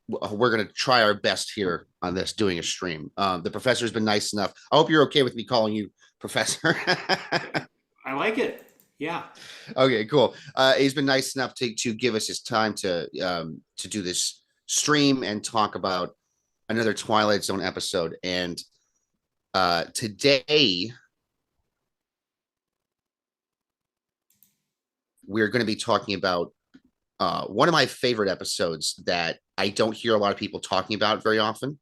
we're going to try our best here on this doing a stream. The professor's been nice enough. I hope you're okay with me calling you professor. I like it. Yeah. Okay, cool. He's been nice enough to give us his time to do this stream and talk about another Twilight Zone episode. And today we're going to be talking about one of my favorite episodes that I don't hear a lot of people talking about very often.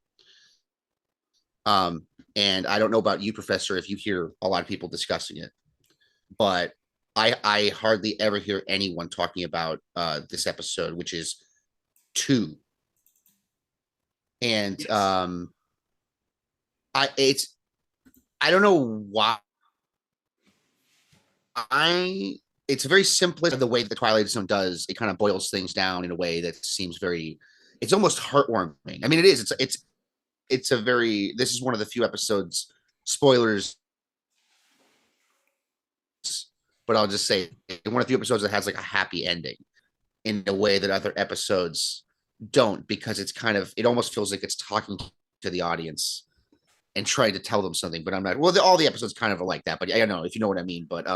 And I don't know about you, Professor, if you hear a lot of people discussing it, but I hardly ever hear anyone talking about this episode, which is two. And Yes. I don't know why I it's very simplistic the way that the Twilight Zone does. It kind of boils things down in a way that seems very it's almost heartwarming. I mean, it is. It's a very this is one of the few episodes, spoilers, but I'll just say one of the few episodes that has like a happy ending in a way that other episodes don't, because it's kind of it almost feels like it's talking to the audience and trying to tell them something. But I'm not. Well, all the episodes kind of are like that, but I don't know if you know what I mean. But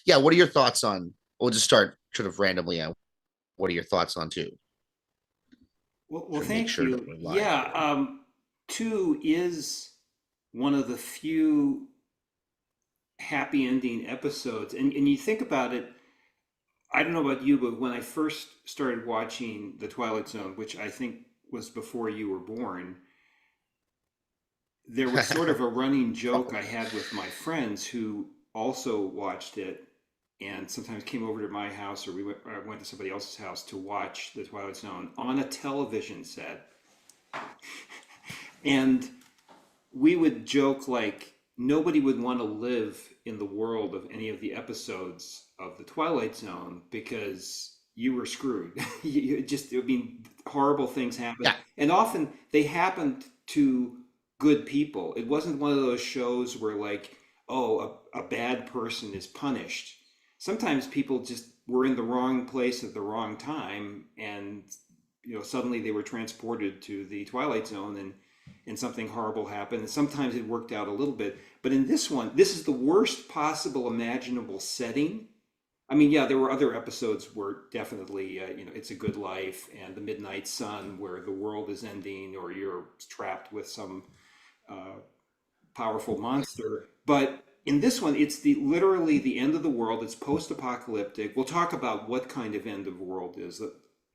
yeah. What are your thoughts on? We'll just start sort of randomly. What are your thoughts on two? Well, Trying to make thank sure that you. we're live Yeah. here. Two is one of the few happy ending episodes. And you think about it, I don't know about you, but when I first started watching The Twilight Zone, which I think was before you were born, there was sort of a running joke I had with my friends who also watched it and sometimes came over to my house or I went to somebody else's house to watch The Twilight Zone on a television set. And we would joke like nobody would want to live in the world of any of the episodes of the Twilight Zone because you were screwed. I mean, horrible things happen, Yeah, and often they happened to good people. It wasn't one of those shows where like, oh, a bad person is punished. Sometimes people just were in the wrong place at the wrong time, and suddenly they were transported to the Twilight Zone, and something horrible happened. And sometimes it worked out a little bit, but in this one, this is the worst possible imaginable setting. I mean, yeah, there were other episodes where definitely, It's a Good Life and The Midnight Sun, where the world is ending or you're trapped with some uh, powerful monster. But in this one, it's the literally the end of the world. It's post-apocalyptic. We'll talk about what kind of end of world it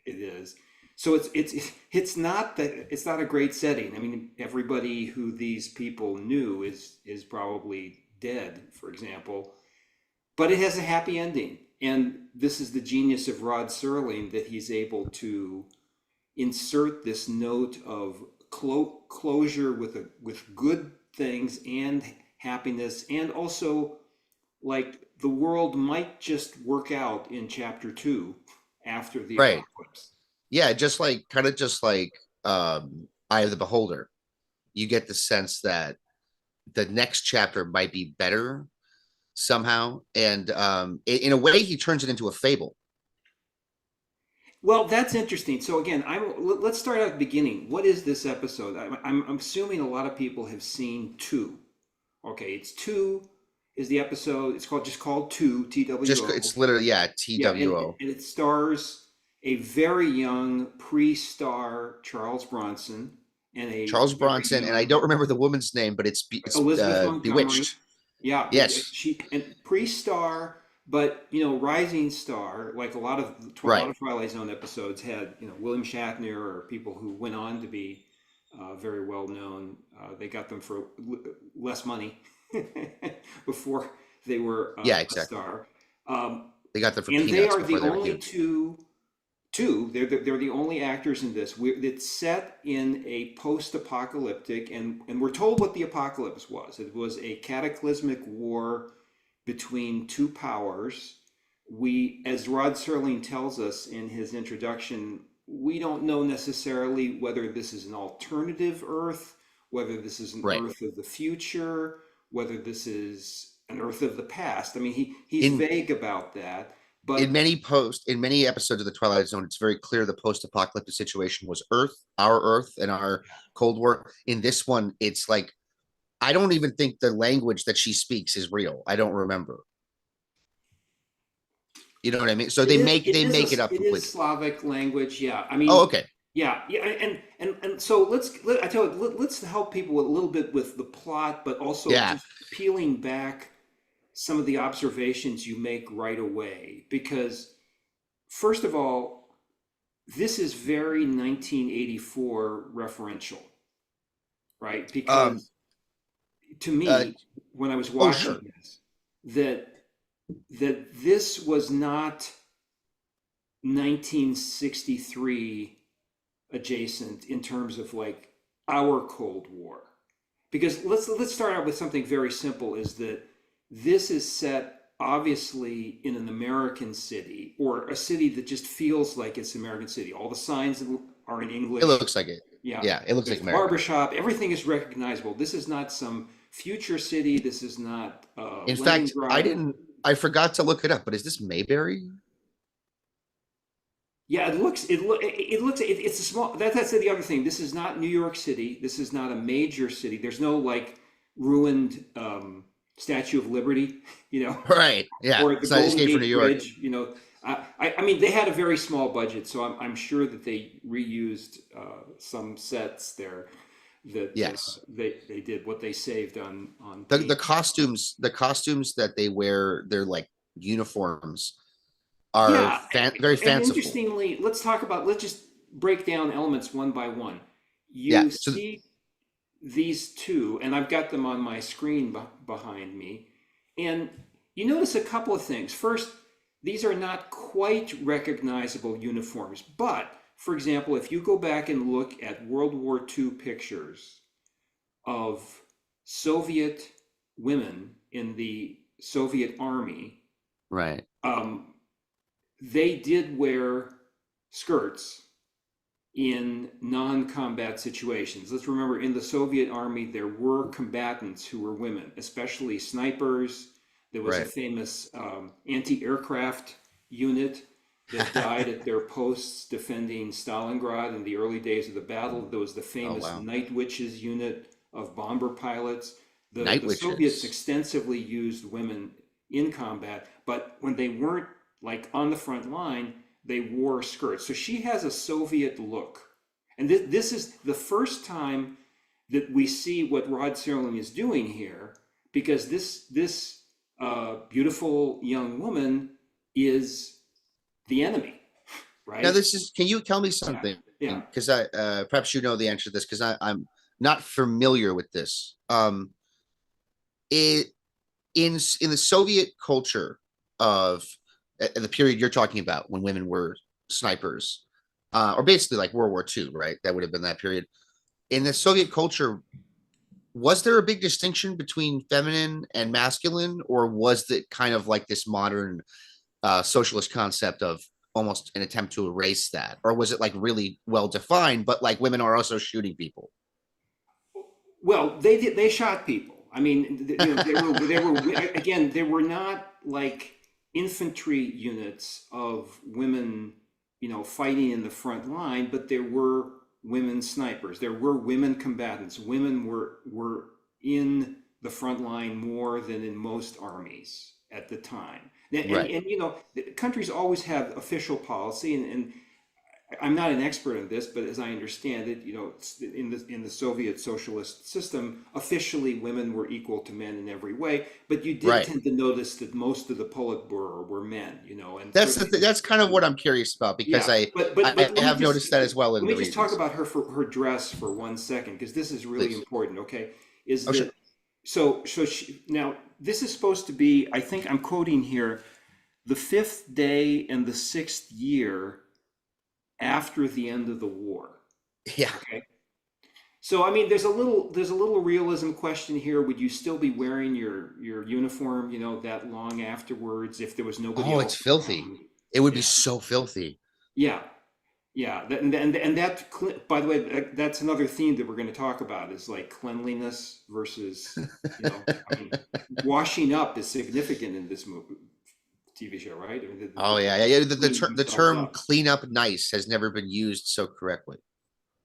is. So it's not a great setting. I mean, everybody who these people knew is probably dead, for example. But it has a happy ending, and this is the genius of Rod Serling that he's able to insert this note of closure with good things and happiness, and also like the world might just work out in chapter two after the right. apocalypse. Yeah, just like Eye of the Beholder. You get the sense that the next chapter might be better somehow, and in a way, he turns it into a fable. Well, that's interesting. So again, let's start at the beginning. What is this episode? I'm assuming a lot of people have seen two. Okay, it's two is the episode. It's called two, Just TWO. it's literally yeah, Yeah, and, TWO. and it stars a very young pre-star Charles Bronson and a Charles very Bronson, and I young don't remember the woman's name, but it's Elizabeth Montgomery. Bewitched. Yeah, Yes, she and pre-star, but rising star. Like a lot right. of Twilight Zone episodes had William Shatner or people who went on to be very well known. They got them for less money before they were Yeah, a exactly. star. They got them for And they peanuts are before the they were only huge. two. They're the only actors in this. It's set in a post-apocalyptic, and we're told what the apocalypse was. It was a cataclysmic war between two powers. As Rod Serling tells us in his introduction, we don't know necessarily whether this is an alternative Earth, whether this is an Right. Earth of the future, whether this is an Earth of the past. I mean, he's In vague about that, But in many episodes of the Twilight Zone, it's very clear the post-apocalyptic situation was Earth, and our Cold War. In this one, it's like I don't even think the language that she speaks is real. I don't remember. You know what I mean? So they make it up it is completely. Slavic language. Yeah, I Oh, mean, okay. yeah, and so I tell you, let's help people a little bit with the plot, but also Yeah. just peeling back some of the observations you make right away. Because first of all, this is very 1984 referential, right? Um. Because to Uh. me, when I was Oh, sure. watching this, that this was not 1963 adjacent in terms of like our Cold War. Because let's start out with something very simple is that this is set obviously in an American city or a city that just feels like it's an American city. All the signs are in It English. looks like it. Yeah. Yeah, it looks There's like the America. barbershop. Everything is recognizable. This is not some future city. This is not In fact, Leningrad. I forgot to look it up, but is this Mayberry? Yeah, it's a small. That's the other thing. This is not New York City. This is not a major city. There's no like ruined Statue of Liberty, you know, Right. Yeah. or the It's not Golden Escape from New Gate York. Bridge. You know, I mean they had a very small budget, so I'm sure that they reused some sets there that Yes. they did what they saved on The paint. costumes that they wear, they're like uniforms, are Yeah, very and fanciful. interestingly, let's just break down elements one by one. Yeah. You see these two, and I've got them on my screen behind me, and you notice a couple of things. First, these are not quite recognizable uniforms, but for example, if you go back and look at World War II pictures of Soviet women in the Soviet army, right. um, they did wear skirts in non-combat situations. Let's remember in the Soviet army, there were combatants who were women, especially snipers. There was a Right. famous anti-aircraft unit that died at their posts defending Stalingrad in the early days of the battle. There was the Oh, famous wow. Night Witches unit of bomber pilots. Night The Soviets witches. extensively used women in combat, but when they weren't like on the front line, they wore skirts. So she has a Soviet look. And this is the first time that we see what Rod Serling is doing here, because this beautiful young woman is the enemy, Now, right? this is. Can you tell me Yeah, something? yeah, Because I perhaps you know the answer to this because I'm not familiar with this. It in the Soviet culture of the period you're talking about when women were snipers, or basically like World War II, right? That would have been that period. In the Soviet culture, was there a big distinction between feminine and masculine, or was it kind of like this modern socialist concept of almost an attempt to erase that, or was it like really well defined, but like women are also shooting people? well, they shot people. I mean, you know, they were again, they were not like infantry units of women, you know, fighting in the front line, but there were women snipers. There were women combatants. Women were in the front line more than in most armies at the time. Right. And you know, countries always have official policy, and I'm not an expert in this, but as I understand it, you know, in the Soviet socialist system, officially women were equal to men in every way. But you did Right. tend to notice that most of the Politburo were men, you know, and That's certainly, that's kind of what I'm curious about because yeah. I Let me have just noticed that as well in the talk readings. about her for her dress for 1 second because this is really Please. important. Okay, is Oh, sure. that so now this is supposed to be? I think I'm quoting here, the fifth day and the sixth year after the end of the war. Yeah. Okay. So I mean, there's a little realism question here. Would you still be wearing your uniform, you know, that long afterwards if there was nobody Oh, it's else filthy. around? It would be Yeah, so filthy. yeah, yeah. And that, by the way, that's another theme that we're going to talk about is like cleanliness versus, you know, I mean, washing up is significant in this movie, TV show, right? I mean, Oh yeah. The, cleaning the themselves term up. "clean up nice" has never been used so correctly.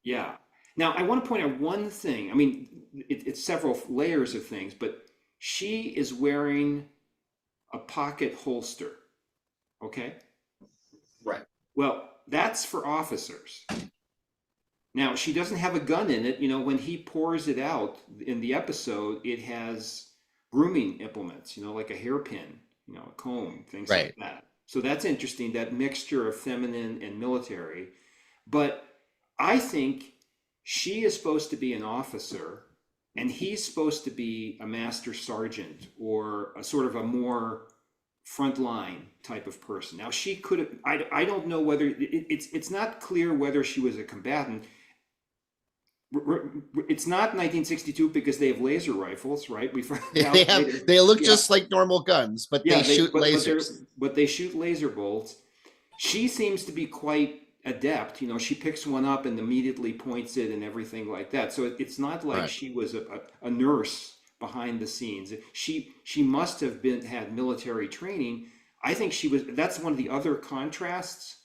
Yeah. Now, I want to point out one thing. I mean, it's several layers of things, but she is wearing a pocket holster. Okay. Right. Well, that's for officers. Now, she doesn't have a gun in it. You know, when he pours it out in the episode, it has grooming implements, you know, like a hairpin, you know, a comb, things like Right. that. So that's interesting, that mixture of feminine and military. But I think she is supposed to be an officer and he's supposed to be a master sergeant or a sort of a more frontline type of person. Now she could have, I don't know whether it's not clear whether she was a combatant. It's not 1962 because they have laser rifles, right? We found They out have later. they look Yeah, just like normal guns, but yeah. they They shoot lasers. but they shoot laser bolts. She seems to be quite adept. You know, she picks one up and immediately points it and everything like that. So it's not like Right. she was a nurse behind the scenes. She must have been had military training. I think she was. That's one of the other contrasts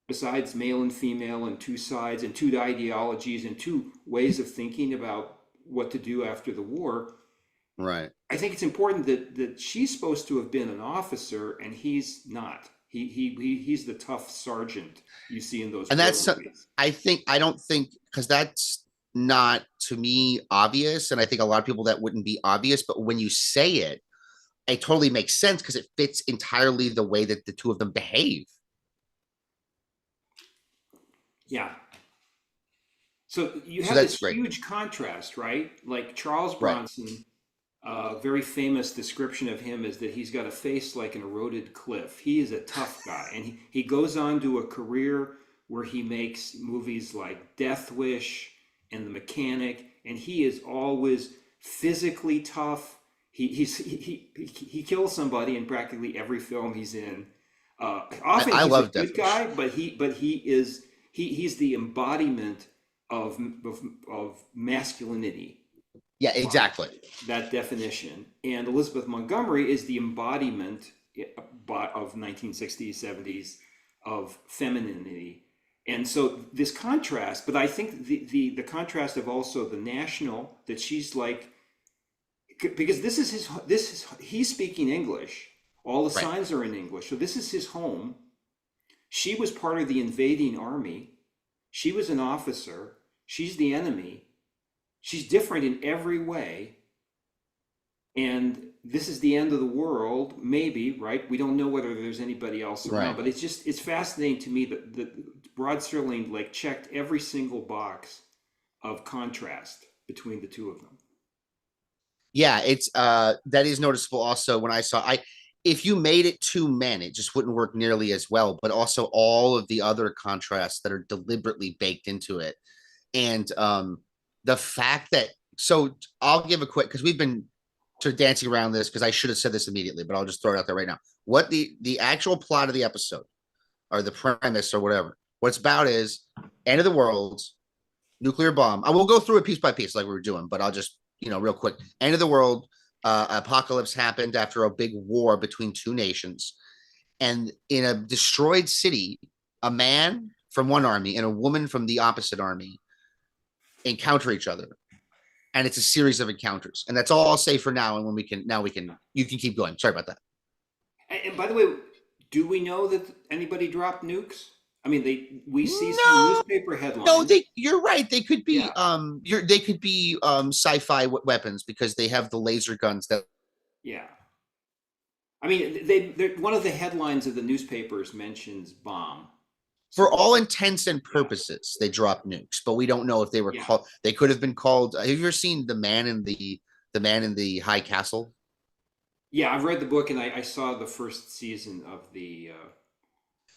besides male and female and two sides and two ideologies and two ways of thinking about what to do after the war. Right. I think it's important that she's supposed to have been an officer and he's not. He's the tough sergeant you see in those And war that's movies. I don't think because that's not to me obvious, and I think a lot of people that wouldn't be obvious, but when you say it, it totally makes sense because it fits entirely the way that the two of them behave. Yeah. So you So have that's this great. huge contrast, right? Like Charles Right. Bronson, a very famous description of him is that he's got a face like an eroded cliff. He is a tough guy. And he goes on to a career where he makes movies like Death Wish and The Mechanic. And he is always physically tough. He kills somebody in practically every film he's in. Often I he's a love good Deathwish. guy, but he's the embodiment of, of, of masculinity Yeah, by exactly. that definition. And Elizabeth Montgomery is the embodiment of 1960s, 70s of femininity. And so this contrast, but I think the contrast of also the national that she's like, because this is he's speaking English. All the Right. signs are in English. So this is his home. She was part of the invading army. She was an officer. She's the enemy. She's different in every way. And this is the end of the world, maybe, right? We don't know whether there's anybody else around, Right. but it's fascinating to me that Rod Serling like checked every single box of contrast between the two of them. Yeah, it's that is noticeable also when I saw I if you made it two men, it just wouldn't work nearly as well, but also all of the other contrasts that are deliberately baked into it. And the fact that so I'll give a quick because we've been sort of dancing around this because I should have said this immediately, but I'll just throw it out there right now. What the actual plot of the episode or the premise or whatever, what it's about is end of the world, nuclear bomb. I will go through it piece by piece like we were doing, but I'll just, real quick. End of the world, apocalypse happened after a big war between two nations. And in a destroyed city, a man from one army and a woman from the opposite army encounter each other. And it's a series of encounters. And that's all I'll say for now. And when you can keep going. Sorry about that. And by the way, do we know that anybody dropped nukes? I mean, we see some No, newspaper no, headlines. you're right. They could be, Yeah, they could be, sci-fi weapons because they have the laser guns that yeah. I mean, one of the headlines of the newspapers mentions bomb. for So all intents and yeah, purposes, they dropped nukes, but we don't know if they were yeah, called. They could have been called. Have you ever seen the man in the high castle? yeah. I've read the book and I saw the first season of the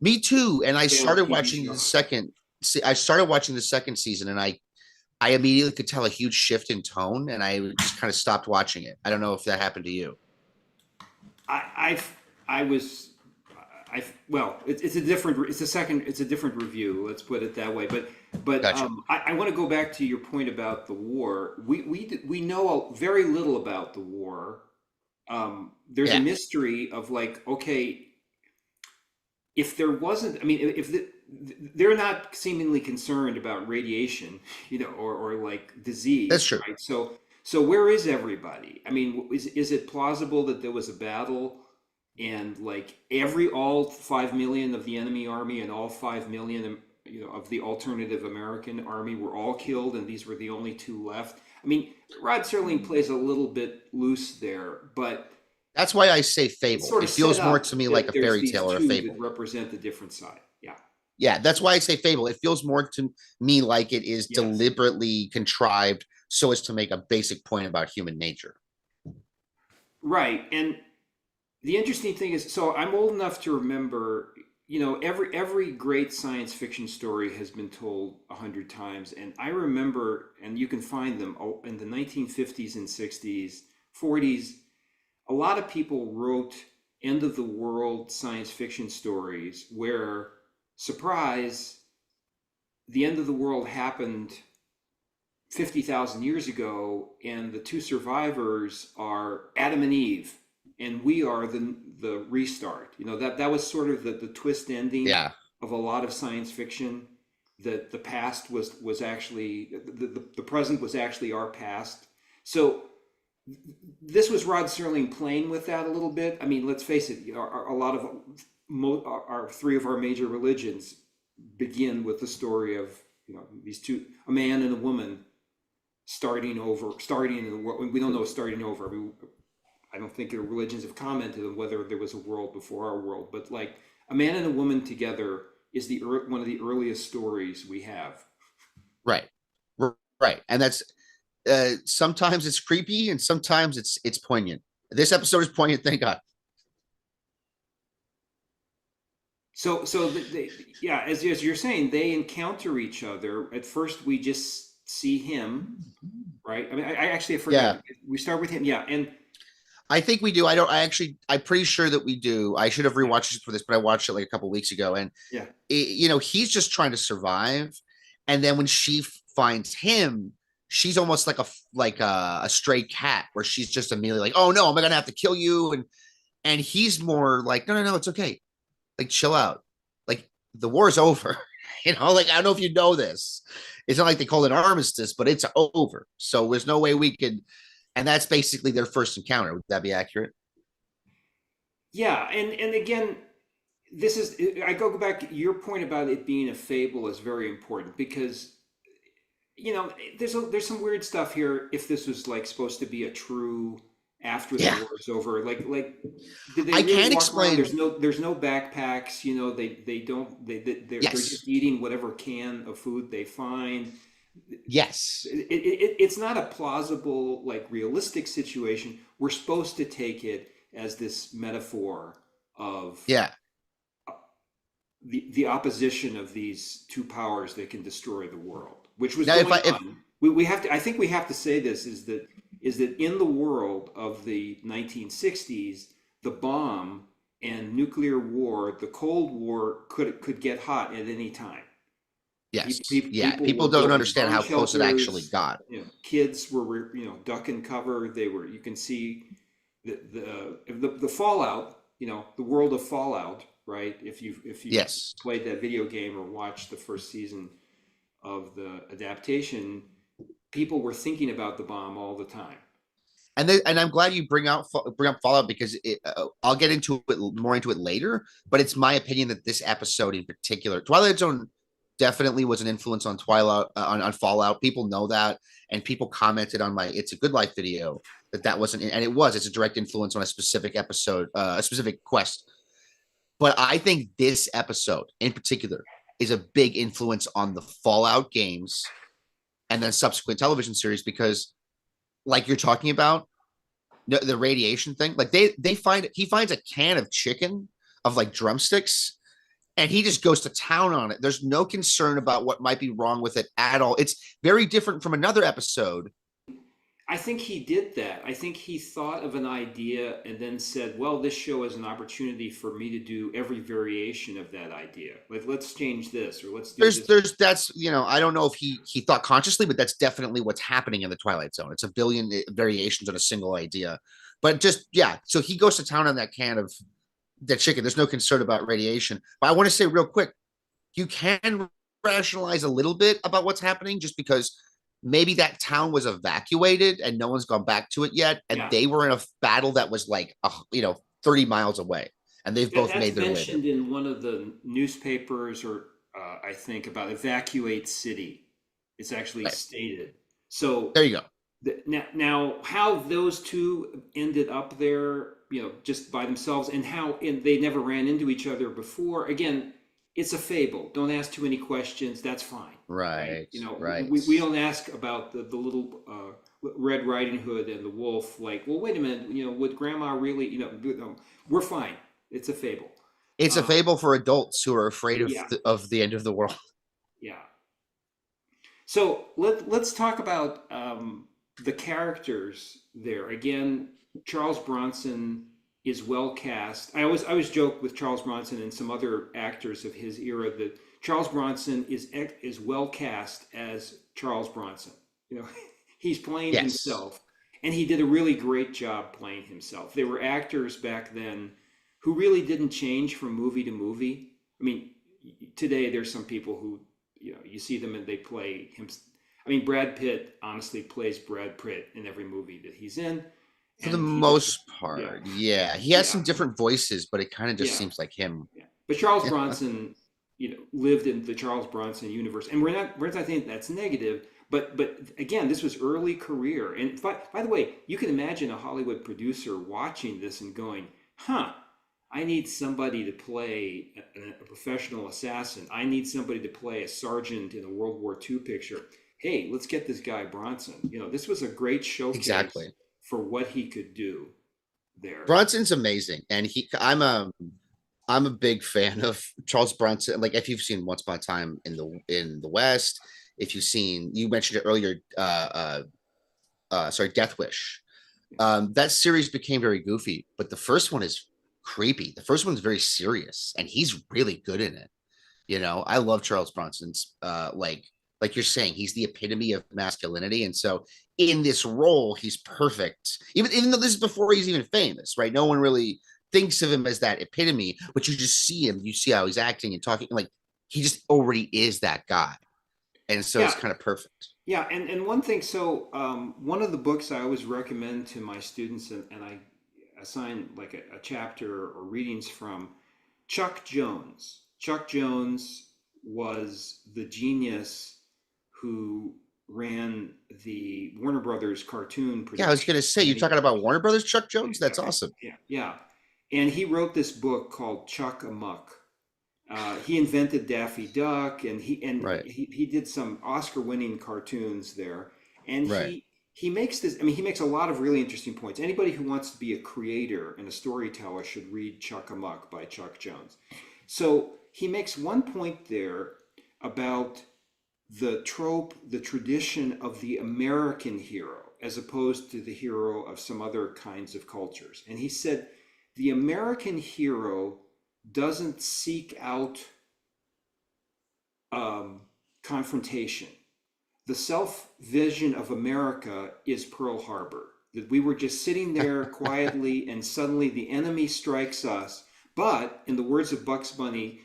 Me too. And I failed started TV watching show. the second. I started watching the second season, and I immediately could tell a huge shift in tone, and I just kind of stopped watching it. I don't know if that happened to you. I I was I well, it's a different it's a different review. Let's put it that way. But Gotcha. I want to go back to your point about the war. We know very little about the war. There's a Yeah. mystery of like, okay, if there wasn't, I mean, if they're not seemingly concerned about radiation, or like That's disease, true. right? So where is everybody? I mean, is it plausible that there was a battle and like all 5 million of the enemy army and all 5 million, of the alternative American army were all killed, and these were the only two left? I mean, Rod Serling plays a little bit loose there, but That's why I say it's fable. sort of It set feels more up to me like that a there's fairy these tale or a two that fable. represent the different side. Yeah. Yeah, that's why I say fable. It feels more to me like it is Yes. deliberately contrived so as to make a basic point about human nature. Right. And the interesting thing is, so I'm old enough to remember, every great science fiction story has been told 100 times, and I remember, and you can find them in the 1950s and 60s, 40s. A lot of people wrote end of the world science fiction stories where, surprise, the end of the world happened 50,000 years ago, and the two survivors are Adam and Eve, and we are the restart. That was sort of the twist ending Yeah. of a lot of science fiction. That the past was actually the present was actually our past. So this was Rod Serling playing with that a little bit. I mean, let's face it, a lot of our three of our major religions begin with the story of these two, a man and a woman, starting in the world. We don't know starting over. I mean, I don't think the religions have commented on whether there was a world before our world, but like a man and a woman together is one of the earliest stories we have. Right. Right. And that's sometimes it's creepy and sometimes it's poignant. This episode is poignant, thank God. So yeah, as you're saying, they encounter each other. At first, we just see him, right? I mean, I actually forgot. Yeah. We start with him, yeah, and I think we do. I'm pretty sure that we do. I should have yeah, rewatched it for this, but I watched it like a couple weeks ago. And, yeah, he's just trying to survive. And then when she finds him, she's almost like a stray cat where she's just immediately like, oh no, am I going to have to kill you? And he's more like, no, no, no, it's okay. Like, chill out. Like, the war's over. Like, I don't know if you know this. It's not like they call it an armistice, but it's over. So there's no way we could. And that's basically their first encounter. Would that be accurate? yeah, and again, this is I go back. Your point about it being a fable is very important because there's some weird stuff here. If this was like supposed to be a true after the Yeah. war is over, like did they I really can't walk around? explain. There's no backpacks. They don't they're Yes. just eating whatever can of food they find. Yes. It's not a plausible, like realistic situation. We're supposed to take it as this metaphor of Yeah. the opposition of these two powers that can destroy the world, which was Now, if going I, if, on. We have to. I think we have to say this is that in the world of the 1960s, the bomb and nuclear war, the Cold War could get hot at any time. yes. Yeah. People People were don't building understand bomb how close it actually shelters. got. Kids were duck and cover. They were. You can see the fallout. The world of Fallout. Right. If you Yes. played that video game or watched the first season of the adaptation, people were thinking about the bomb all the time. And I'm glad you bring up Fallout because I'll get more into it later. But it's my opinion that this episode in particular, Twilight Zone, definitely was an influence on Twilight on Fallout. People know that, and people commented on my "It's a Good Life" video that wasn't, and it was. It's a direct influence on a specific episode, a specific quest. But I think this episode in particular is a big influence on the Fallout games and then subsequent television series because, like you're talking about, the radiation thing, like he finds a can of chicken of like drumsticks and he just goes to town on it. There's no concern about what might be wrong with it at all. It's very different from another episode. I think he did that. I think he thought of an idea and then said, "Well, this show is an opportunity for me to do every variation of that idea. Like, let's change this, or let's do this." There's that's I don't know if he thought consciously, but that's definitely what's happening in the Twilight Zone. It's a billion variations on a single idea, but just yeah. So he goes to town on that can of the chicken. There's no concern about radiation. But I want to say real quick, you can rationalize a little bit about what's happening just because maybe that town was evacuated and no one's gone back to it yet, and Yeah. they were in a battle that was like 30 miles away, and they've both That's made their way there. mentioned in one of the newspapers, or I think about evacuate city. It's actually Right. stated. So There you go. now, how those two ended up there, just by themselves, and how they never ran into each other before. Again, it's a fable. Don't ask too many questions. That's fine, right? Right, right. We don't ask about the little Red Riding Hood and the wolf. Like, well, wait a minute. Would Grandma really? We're fine. It's a fable. It's a Uh, fable for adults who are afraid of yeah, the end of the world. yeah. So let's talk about the characters there. Again, Charles Bronson is well cast. I always joke with Charles Bronson and some other actors of his era that Charles Bronson is well cast as Charles Bronson. You know, he's playing Yes. himself, and he did a really great job playing himself. There were actors back then who really didn't change from movie to movie. I mean, today there's some people who you see them and they play him. I mean, Brad Pitt honestly plays Brad Pitt in every movie that he's in, For the and he just, most yeah, part, yeah. He has yeah, some different voices, but it kind of just yeah, seems like him. yeah. But Charles Yeah. Bronson, lived in the Charles Bronson universe, and we're not saying that's negative. But again, this was early career, and by the way, you can imagine a Hollywood producer watching this and going, "Huh, I need somebody to play a professional assassin. I need somebody to play a sergeant in a World War II picture. Hey, let's get this guy Bronson." This was a great showcase Exactly. for what he could do there. Bronson's amazing, and I'm a big fan of Charles Bronson. Like if you've seen Once Upon a Time in the West, if you've seen, you mentioned it earlier, sorry, Death Wish. That series became very goofy, but the first one is creepy. The first one's very serious, and he's really good in it. I love Charles Bronson's like you're saying, he's the epitome of masculinity. And so in this role, he's perfect. Even though this is before he's even famous, right? No one really thinks of him as that epitome, but you just see him, you see how he's acting and talking, like he just already is that guy. And so it's Yeah, kind of perfect. yeah, and one thing. So one of the books I always recommend to my students, and I assign like a chapter or readings from Chuck Jones. Chuck Jones was the genius who ran the Warner Brothers cartoon Yeah, I was production gonna say, for you're many talking years. about Warner Brothers Chuck Yeah, Jones? That's awesome. yeah, yeah. And he wrote this book called Chuck Amuck. He invented Daffy Duck, and Right, he did some Oscar-winning cartoons there. And right. he makes this. I mean, he makes a lot of really interesting points. Anybody who wants to be a creator and a storyteller should read Chuck Amuck by Chuck Jones. So he makes one point there about the trope, the tradition of the American hero, as opposed to the hero of some other kinds of cultures. And he said the American hero doesn't seek out confrontation. The self vision of America is Pearl Harbor, that we were just sitting there quietly and suddenly the enemy strikes us. But in the words of Bugs Bunny,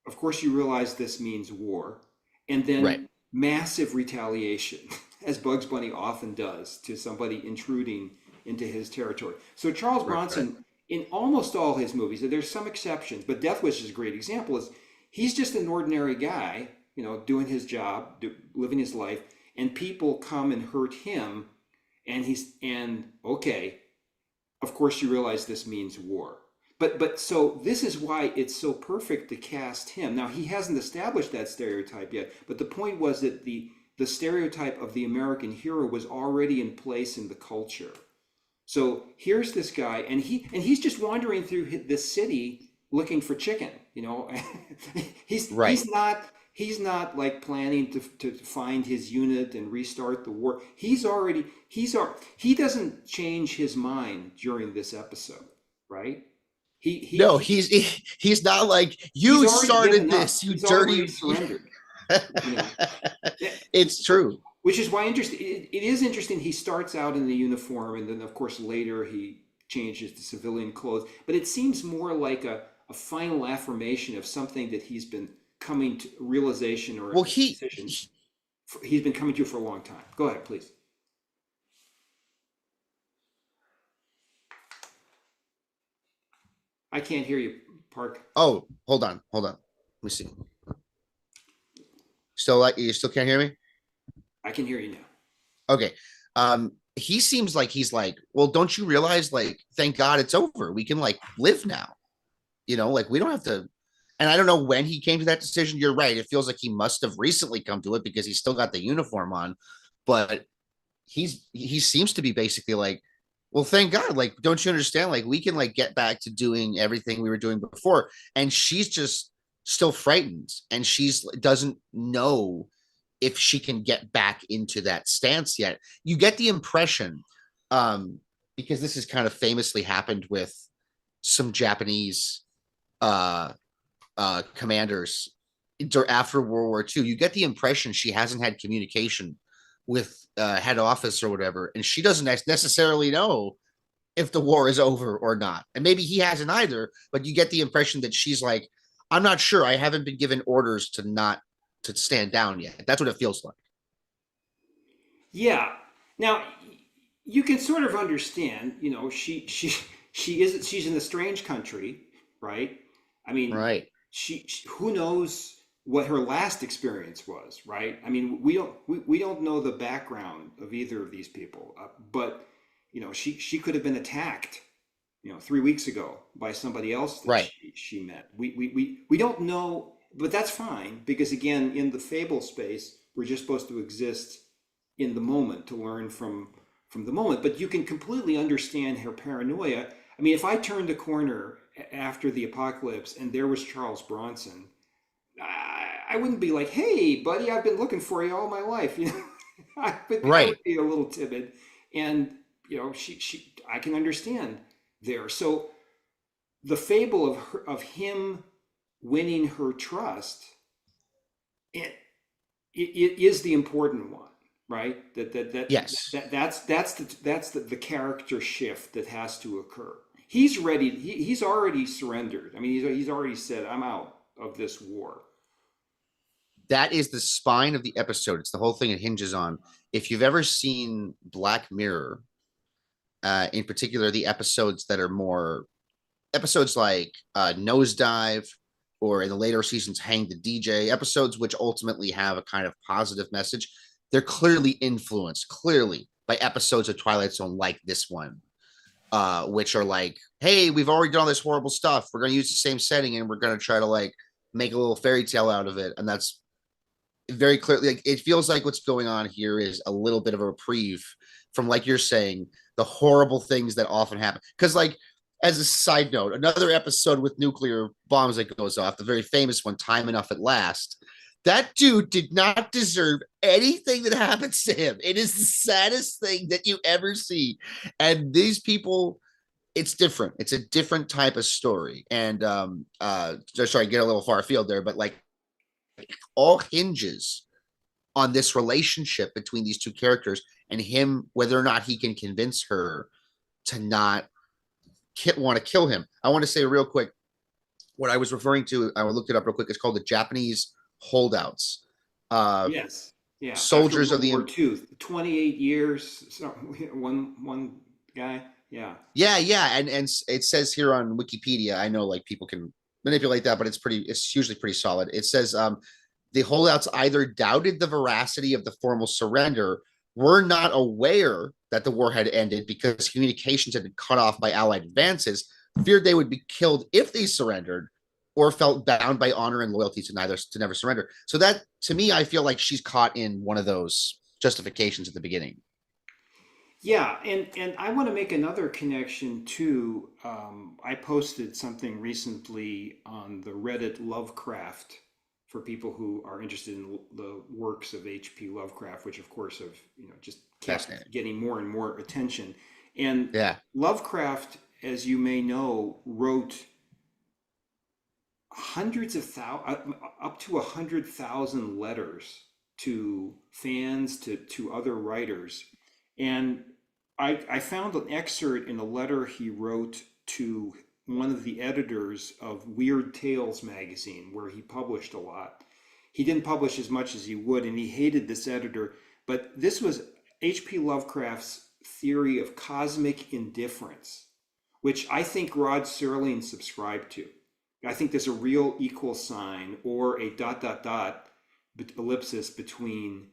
of course, you realize this means war. And Right, then massive retaliation, as Bugs Bunny often does to somebody intruding into his territory. So Charles right, right. Bronson, in almost all his movies, there's some exceptions, but Death Wish is a great example, is he's just an ordinary guy, doing his job, living his life, and people come and hurt him, and okay, of course you realize this means war. But so this is why it's so perfect to cast him. Now he hasn't established that stereotype yet, but the point was that the stereotype of the American hero was already in place in the culture. So here's this guy, and he's just wandering through this city looking for chicken. he's Right. he's not he's not like planning to find his unit and restart the war. He doesn't change his mind during this episode, right? He he No, he he's not like he's you already started given up. this, you He's already dirty. surrendered. You know, It's true. which is why interesting. It is interesting. He starts out in the uniform, and then of course later he changes to civilian clothes. But it seems more like a final affirmation of something that he's been coming to realization or Well, a decision he's been coming to for a long time. Go ahead, please. I can't hear you, Park. oh, hold on. Let me see. Still, like, you still can't hear me? I can hear you now. Okay. He seems like he's like, well, don't you realize, like, thank God it's over. We can like live now. Like we don't have to. And I don't know when he came to that decision. You're right. It feels like he must have recently come to it because he's still got the uniform on. But he seems to be basically like, well, thank God. Like, don't you understand? Like, we can like get back to doing everything we were doing before. And she's just still frightened, and she's doesn't know if she can get back into that stance yet. You get the impression, because this has kind of famously happened with some Japanese uh, commanders after World War II. You get the impression she hasn't had communication with head office or whatever, and she doesn't necessarily know if the war is over or not. And maybe he hasn't either, but you get the impression that she's like, I'm not sure. I haven't been given orders to stand down yet. That's what it feels like. Yeah. Now you can sort of understand, she's in a strange country, right? I mean, Right. she who knows what her last experience was, right? I mean, we don't know the background of either of these people, but she could have been attacked, 3 weeks ago by somebody else that Right. she met. We don't know, but that's fine because again, in the fable space, we're just supposed to exist in the moment to learn from the moment. But you can completely understand her paranoia. I mean, if I turned a corner after the apocalypse and there was Charles Bronson, I wouldn't be like, "Hey, buddy, I've been looking for you all my life." I Right. would be a little timid, and I can understand there. So the fable of him winning her trust, it, it is the important one, right? Yes. That's the character shift that has to occur. He's ready. He's already surrendered. I mean, he's already said, "I'm out of this war." That is the spine of the episode. It's the whole thing it hinges on. If you've ever seen Black Mirror, in particular, the episodes that are more episodes like Nosedive, or in the later seasons, Hang the DJ, episodes which ultimately have a kind of positive message, they're clearly influenced, clearly, by episodes of Twilight Zone like this one, which are like, hey, we've already done all this horrible stuff. We're going to use the same setting and we're going to try to like make a little fairy tale out of it. And that's very clearly, like, it feels like what's going on here is a little bit of a reprieve from, like you're saying, the horrible things that often happen. Because, like, as a side note, another episode with nuclear bombs that goes off, the very famous one, Time Enough at Last. That dude did not deserve anything that happens to him. It is the saddest thing that you ever see. And these people, it's different. It's a different type of story. And sorry, get a little far afield there, but like, all hinges on this relationship between these two characters and him, whether or not he can convince her to not want to kill him. I want to say real quick what I was referring to. I looked it up real quick. It's called the Japanese holdouts. Yes. Yeah. After Soldiers of World the War II, 28 years. So one guy. Yeah. yeah, and it says here on Wikipedia. I know like people can manipulate that, but it's usually pretty solid. It says the holdouts either doubted the veracity of the formal surrender, were not aware that the war had ended because communications had been cut off by Allied advances, feared they would be killed if they surrendered, or felt bound by honor and loyalty to never surrender. So that, to me, I feel like she's caught in one of those justifications at the beginning. Yeah, and I want to make another connection too. I posted something recently on the Reddit Lovecraft for people who are interested in the works of H.P. Lovecraft, which of course have just kept getting more and more attention. And Yeah. Lovecraft, as you may know, wrote hundreds of thousands, up to 100,000 letters to fans, to other writers, and I found an excerpt in a letter he wrote to one of the editors of Weird Tales magazine, where he published a lot. He didn't publish as much as he would, and he hated this editor. But this was H.P. Lovecraft's theory of cosmic indifference, which I think Rod Serling subscribed to. I think there's a real equal sign or a dot dot dot ellipsis between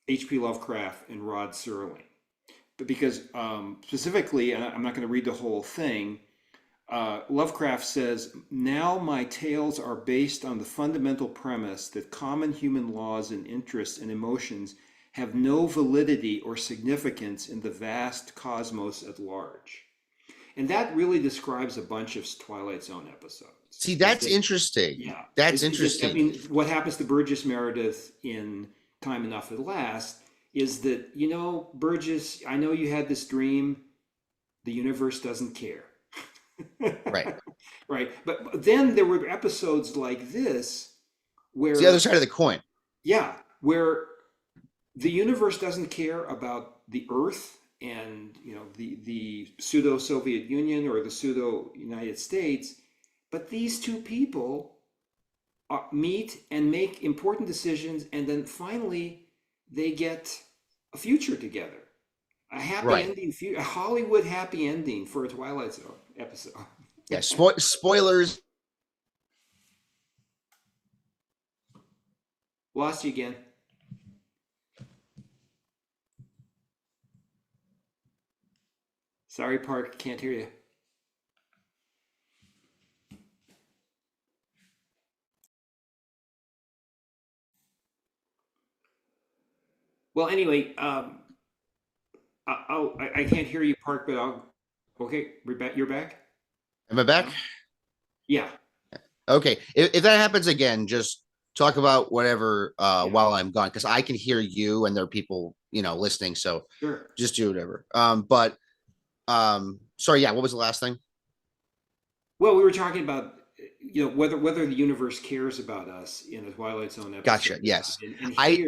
H.P. Lovecraft and Rod Serling. But because specifically, and I'm not going to read the whole thing, Lovecraft says, now my tales are based on the fundamental premise that common human laws and interests and emotions have no validity or significance in the vast cosmos at large. And that really describes a bunch of Twilight Zone episodes. See, that's interesting. Yeah. That's interesting. I mean, what happens to Burgess Meredith in Time Enough at Last is that, you know, Burgess, I know you had this dream. The universe doesn't care. Right. Right. But then there were episodes like this where it's the other side of the coin. Yeah, where the universe doesn't care about the Earth and, you know, the pseudo Soviet Union or the pseudo United States, but these two people meet and make important decisions, and then finally they get a future together, a happy ending, a Hollywood happy ending for a Twilight Zone episode. Yeah, spoilers. Lost you again. Sorry, Park, can't hear you. Well, anyway, I can't hear you, Park, but okay, you're back? Am I back? Yeah. Okay. If that happens again, just talk about whatever while I'm gone, because I can hear you and there are people, you know, listening. So sure, just do whatever. Sorry, yeah, what was the last thing? Well, we were talking about, you know, whether the universe cares about us in a Twilight Zone episode. Gotcha. Yes. And here,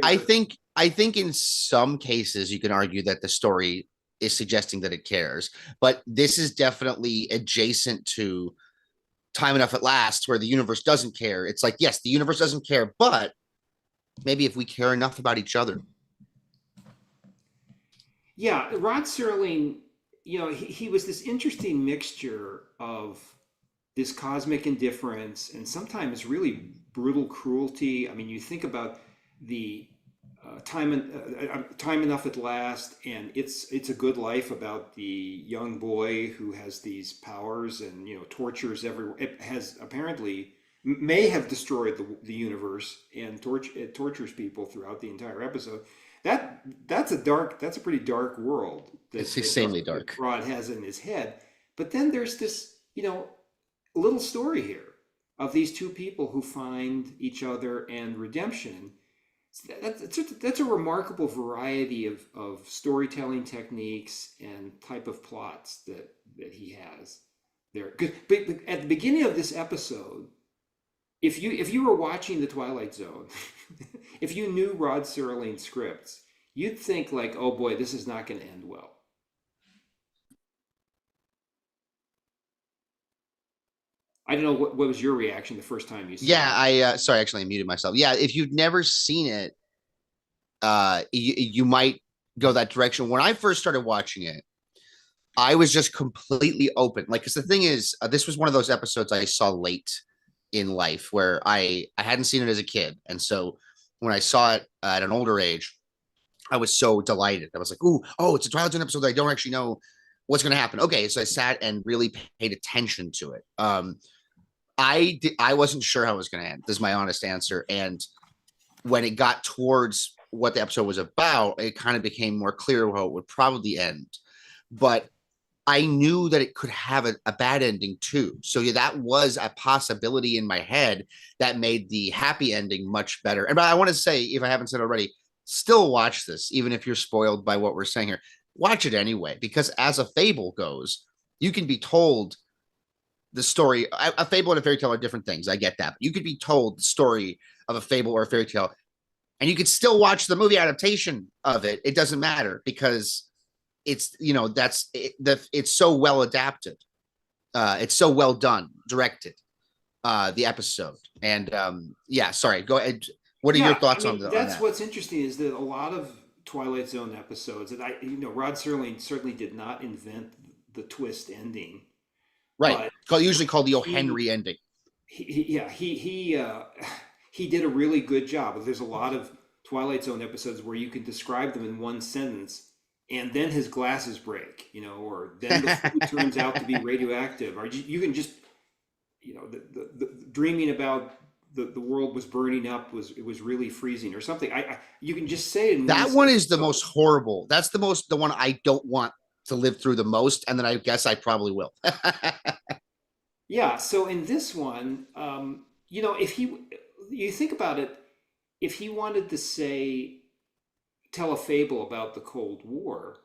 I think in some cases you can argue that the story is suggesting that it cares, but this is definitely adjacent to Time Enough at Last, where the universe doesn't care. It's like, yes, the universe doesn't care, but maybe if we care enough about each other. Yeah, Rod Serling, you know, he was this interesting mixture of this cosmic indifference and sometimes really brutal cruelty. I mean, you think about the Time Enough at Last, and it's a Good Life about the young boy who has these powers and, you know, tortures everyone. It has apparently may have destroyed the universe and it tortures people throughout the entire episode. That's a pretty dark world. It's insanely dark. Rod has in his head, but then there's this, you know, little story here of these two people who find each other and redemption. That's a remarkable variety of storytelling techniques and type of plots that he has there. But at the beginning of this episode, if you were watching the Twilight Zone, if you knew Rod Serling's scripts, you'd think like, oh boy, this is not going to end well. I don't know what was your reaction the first time you saw it. Yeah, sorry, actually I muted myself. Yeah, if you've never seen it, you might go that direction. When I first started watching it, I was just completely open. Like, because the thing is, this was one of those episodes I saw late in life where I hadn't seen it as a kid. And so when I saw it at an older age, I was so delighted. I was like, oh, it's a Twilight Zone episode that I don't actually know what's going to happen. Okay, so I sat and really paid attention to it. I wasn't sure how it was going to end. This is my honest answer. And when it got towards what the episode was about, it kind of became more clear how it would probably end. But I knew that it could have a bad ending too. So yeah, that was a possibility in my head that made the happy ending much better. And but I want to say, if I haven't said already, still watch this, even if you're spoiled by what we're saying here. Watch it anyway, because as a fable goes, you can be told the story. A fable and a fairy tale are different things. I get that. But you could be told the story of a fable or a fairy tale, and you could still watch the movie adaptation of it. It doesn't matter, because it's, you know, it's so well adapted. It's so well done, directed, the episode. And yeah, sorry, go ahead. What are your Yeah, I thoughts mean, on that's that? what's interesting is that a lot of Twilight Zone episodes, and Rod certainly did not invent the twist ending, Right. but Usually called the O. he, Henry ending. yeah, he did a really good job. There's a lot of Twilight Zone episodes where you can describe them in one sentence, and then his glasses break, or then the food turns out to be radioactive, or you can just, the dreaming about the world was burning up was really freezing or something. You can just say it in one That one sentence. is the most horrible. That's the one I don't want to live through the most, and then I guess I probably will. Yeah. So in this one, if you think about it, if he wanted to tell a fable about the Cold War,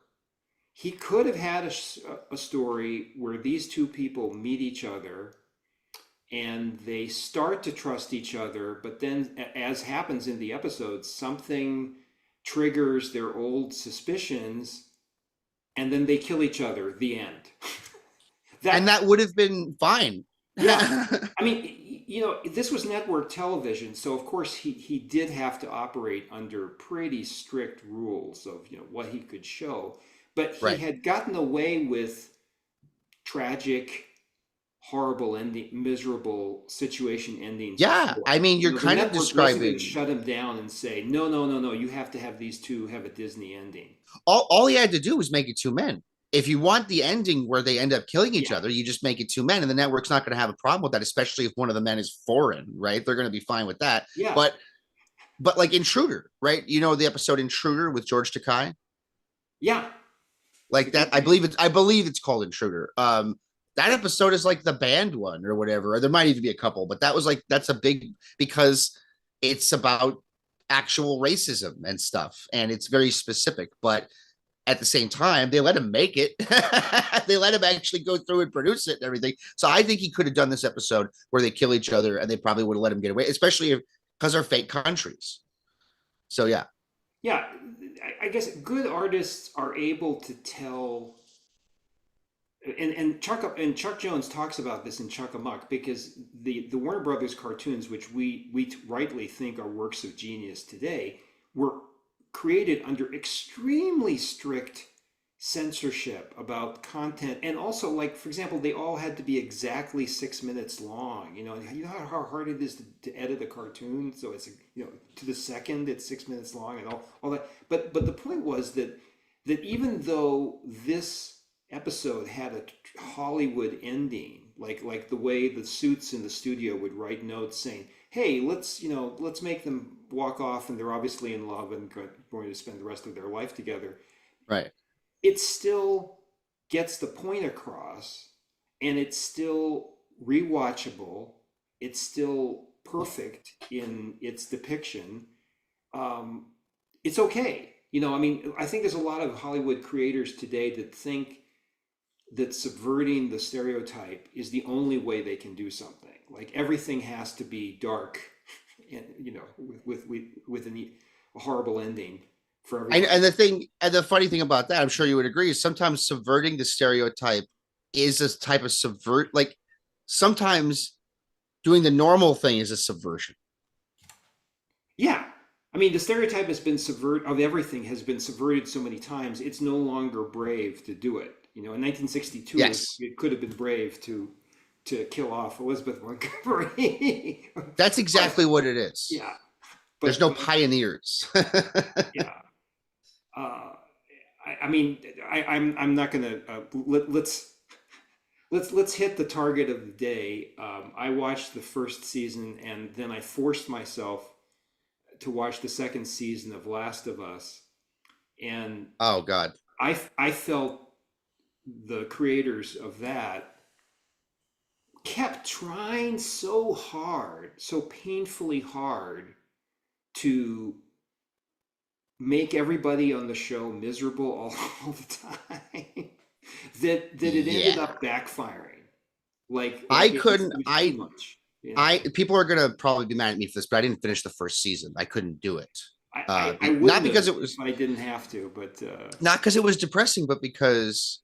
he could have had a story where these two people meet each other and they start to trust each other, but then, as happens in the episode, something triggers their old suspicions, and then they kill each other. The end. And That that would have been fine. Yeah, I mean, this was network television, so of course he did have to operate under pretty strict rules of what he could show, but he Right. had gotten away with tragic, horrible ending, miserable situation endings Yeah. before. I mean, you're The kind of network wasn't going to describing shut him down and say, no, no, no, no, you have to have these two have a Disney ending. all he had to do was make it two men. If you want the ending where they end up killing each Yeah, other, you just make it two men, and the network's not going to have a problem with that, especially if one of the men is foreign, right? They're going to be fine with that. yeah, But like Intruder, right? You know the episode Intruder with George Takei? yeah. It's a Like that, good one. I believe it's called Intruder. That episode is like the banned one or whatever. Or there might even be a couple, but that's a big, because it's about actual racism and stuff, and it's very specific. But at the same time, they let him make it. They let him actually go through and produce it and everything. So I think he could have done this episode where they kill each other, and they probably would have let him get away, especially because they're fake countries. So yeah. Yeah, I guess good artists are able to tell, and Chuck Jones talks about this in Chuck Amok, because the Warner Brothers cartoons, which we rightly think are works of genius today, were created under extremely strict censorship about content, and also, like, for example, they all had to be exactly 6 minutes long. You know how hard it is to edit a cartoon, so it's to the second it's 6 minutes long and all that. But the point was that even though this episode had a Hollywood ending, like the way the suits in the studio would write notes saying, "Hey, let's make them walk off, and they're obviously in love and going to spend the rest of their life together," Right. it still gets the point across, and it's still rewatchable. It's still perfect in its depiction. Um, it's okay. I mean, I think there's a lot of Hollywood creators today that think that subverting the stereotype is the only way they can do something. Like, everything has to be dark, and a horrible ending for everybody. And the funny thing about that, I'm sure you would agree, is sometimes subverting the stereotype is a type of subvert. Like sometimes doing the normal thing is a subversion. Yeah. I mean, the stereotype of everything has been subverted so many times. It's no longer brave to do it. In 1962, Yes, it could have been brave to kill off Elizabeth Montgomery. that's But exactly what it is. yeah, There's but no pioneers. yeah. Uh, I mean, I'm not gonna let's hit the target of the day. I watched the first season, and then I forced myself to watch the second season of Last of Us, and Oh God. I felt the creators of that kept trying so hard, so painfully hard, to make everybody on the show miserable all the time, that it ended Yeah. up backfiring. Like I it couldn't. was too much. I people are gonna probably be mad at me for this, but I didn't finish the first season. I couldn't do it. I not wouldn't have because it if was I didn't have to, but not because it was depressing, but because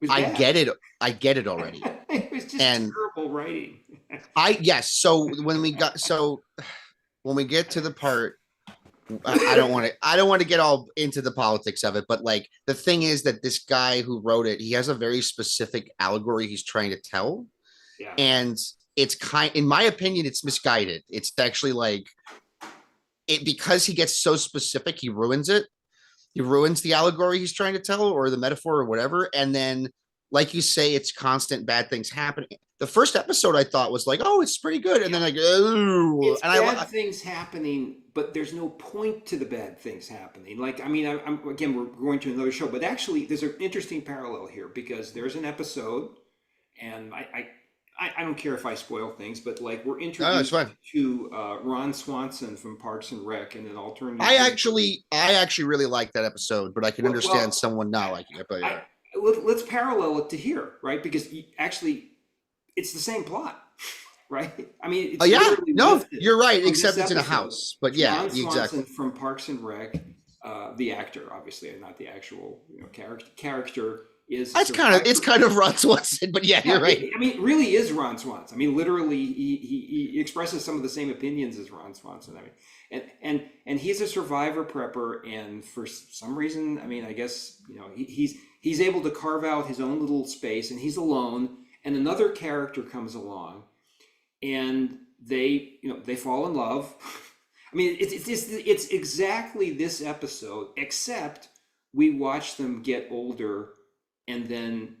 it was I bad. get it. I get it already. It was just And terrible writing. yes. So when we get to the part, I don't want to. I don't want to get all into the politics of it, but like the thing is that this guy who wrote it, he has a very specific allegory he's trying to tell, Yeah. and it's in my opinion, it's misguided. It's actually like it because he gets so specific, he ruins it. He ruins the allegory he's trying to tell or the metaphor or whatever. And then, like you say, it's constant bad things happening. The first episode I thought was like, oh, it's pretty good. And then like, oh, It's and bad things happening, but there's no point to the bad things happening. Like, I mean, I'm again, we're going to another show, but actually, there's an interesting parallel here because there's an episode, and I don't care if I spoil things, but like we're oh, it's introduced fine. to Ron Swanson from Parks and Rec in an alternative I actually really like that episode, but I can understand well, someone not liking it. But I yeah. let's parallel it to here, right? Because actually, it's the same plot, right? I mean, Oh it's yeah, literally no, lifted you're right. from Except this it's in a episode. house. But It's yeah, Ron exactly. Swanson from Parks and Rec, the actor, obviously, and not the actual character is a It's survivor. kind of Ron Swanson, but yeah, Yeah, you're right. I mean, it really is Ron Swanson. I mean, literally, he expresses some of the same opinions as Ron Swanson. I mean, and he's a survivor prepper, and for some reason, I mean, I guess he's able to carve out his own little space, and he's alone. And another character comes along, and they fall in love. I mean, it's exactly this episode, except we watch them get older and then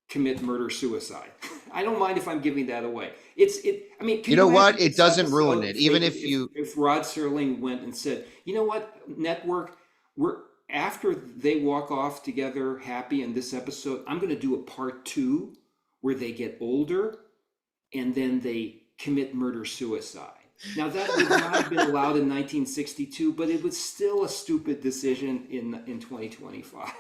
commit murder suicide. I don't mind if I'm giving that away. I mean, can You know what? imagine It this doesn't ruin episode it. Even if you if Rod Serling went and said, you know what, network, we're after they walk off together happy in this episode, I'm going to do a part 2 where they get older and then they commit murder suicide. Now that would not have been allowed in 1962, but it was still a stupid decision in 2025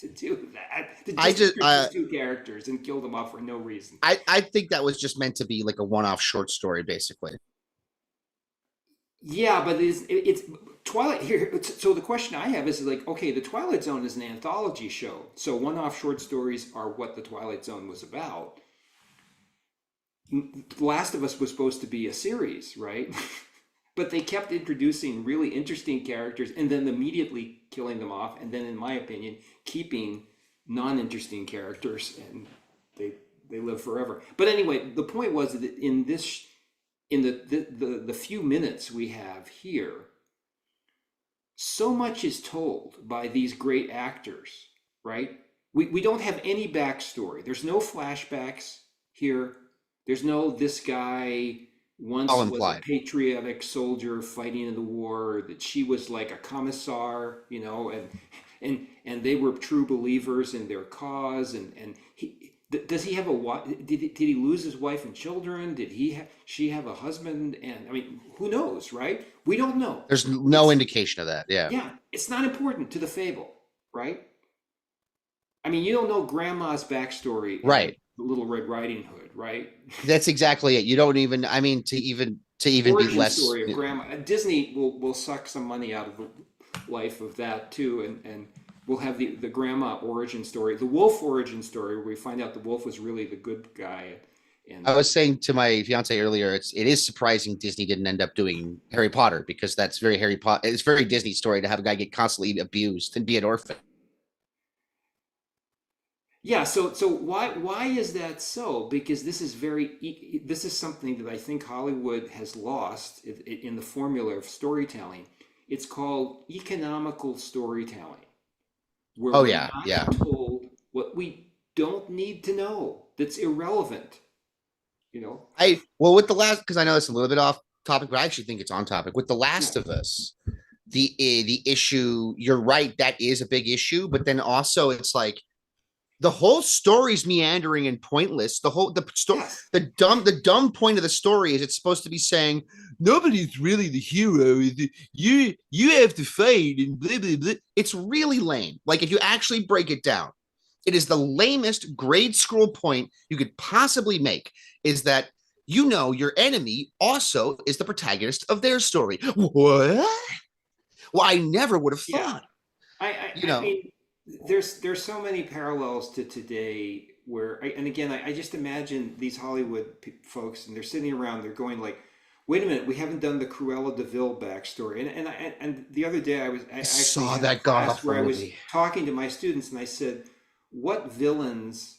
to do that. To I just just introduce two characters and kill them off for no reason. I think that was just meant to be like a one-off short story, basically. Yeah, but it's Twilight here. So the question I have is like, okay, the Twilight Zone is an anthology show, so one-off short stories are what the Twilight Zone was about. The Last of Us was supposed to be a series, right? But they kept introducing really interesting characters and then immediately killing them off, and then, in my opinion, keeping non-interesting characters, and they live forever. But anyway, the point was that in the few minutes we have here, so much is told by these great actors, right? We don't have any backstory. There's no flashbacks here. There's no this guy once All was a implied. patriotic soldier fighting in the war, that she was like a commissar, and they were true believers in their cause, and does he have a wife? Did he lose his wife and children? Did she have a husband? And I mean, who knows, right? We don't know. There's no indication of that. Yeah. Yeah, it's not important to the fable, right? I mean, you don't know Grandma's backstory, Right. The Little Red Riding Hood, right? That's exactly it. You don't even. I mean, to even be Origin less. story of Grandma. Disney will suck some money out of the life of that too, and we'll have the grandma origin story, the wolf origin story, where we find out the wolf was really the good guy. And I was saying to my fiance earlier, it is surprising Disney didn't end up doing Harry Potter, because that's very Harry Potter. It's very Disney story to have a guy get constantly abused and be an orphan. yeah, so why is that so? Because this is something that I think Hollywood has lost in the formula of storytelling. It's called economical storytelling, where Oh we're yeah, yeah. not told what we don't need to know. That's irrelevant. With the last, because I know it's a little bit off topic, but I actually think it's on topic. With The Last Yeah. of Us, the issue, you're right, that is a big issue, but then also it's like the whole story's meandering and pointless. Yes. The dumb point of the story is it's supposed to be saying nobody's really the hero. You have to fight and blah blah blah. It's really lame. Like, if you actually break it down, it is the lamest grade school point you could possibly make, is that your enemy also is the protagonist of their story. What? Well, I never would have Yeah. thought, I, I, you I know. mean, there's so many parallels to today where, and again, I just imagine these Hollywood folks, and they're sitting around, they're going like, "Wait a minute, we haven't done the Cruella de Vil backstory." And the other day, I I actually saw had a that god class awful where I was movie. talking to my students, and I said, "What villains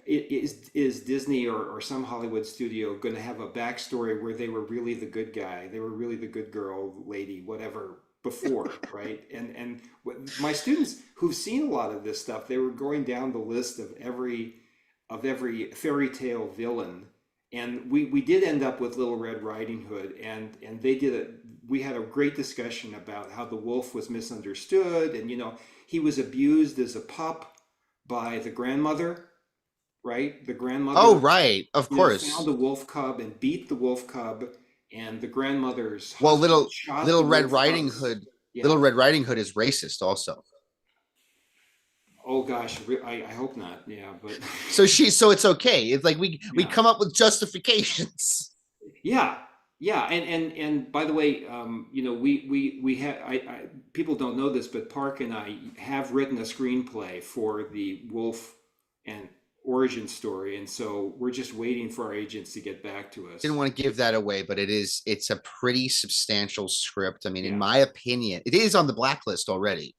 is Disney or some Hollywood studio going to have a backstory where they were really the good guy, they were really the good girl, lady, whatever before, right?" And my students who've seen a lot of this stuff, they were going down the list of every fairy tale villain, and we did end up with Little Red Riding Hood, and they did a we had a great discussion about how the wolf was misunderstood, and he was abused as a pup by the grandmother, right? The Oh, grandmother, right. Of found course. a wolf cub and beat the wolf cub, and the grandmother's Well, husband shot the Little Red wolf Riding cub's. Hood, Yeah. Little Red Riding Hood is racist also. Oh gosh, I hope not. Yeah, but So it's okay. It's like we yeah, come up with justifications. yeah, yeah. And by the way, we have people don't know this, but Park and I have written a screenplay for the wolf and origin story, and so we're just waiting for our agents to get back to Didn't us. want to give that away, but it's a pretty substantial script. I mean, in Yeah. my opinion, it is on the blacklist already,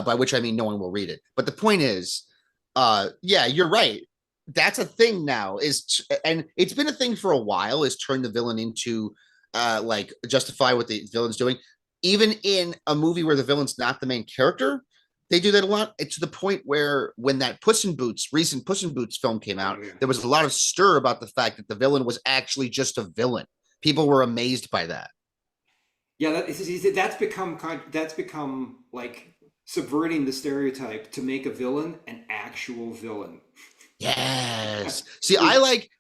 by which I mean no one will read it. But the point is, yeah, you're right. That's a thing now, and it's been a thing for a while, is turn the villain into like justify what the villain's doing. Even in a movie where the villain's not the main character, they do that a lot. It's to the point where when that recent Puss in Boots film came Oh out, yeah. there was a lot of stir about the fact that the villain was actually just a villain. People were amazed by that. Yeah, that's become like subverting the stereotype to make a villain an actual villain. Yes. See, I Is like,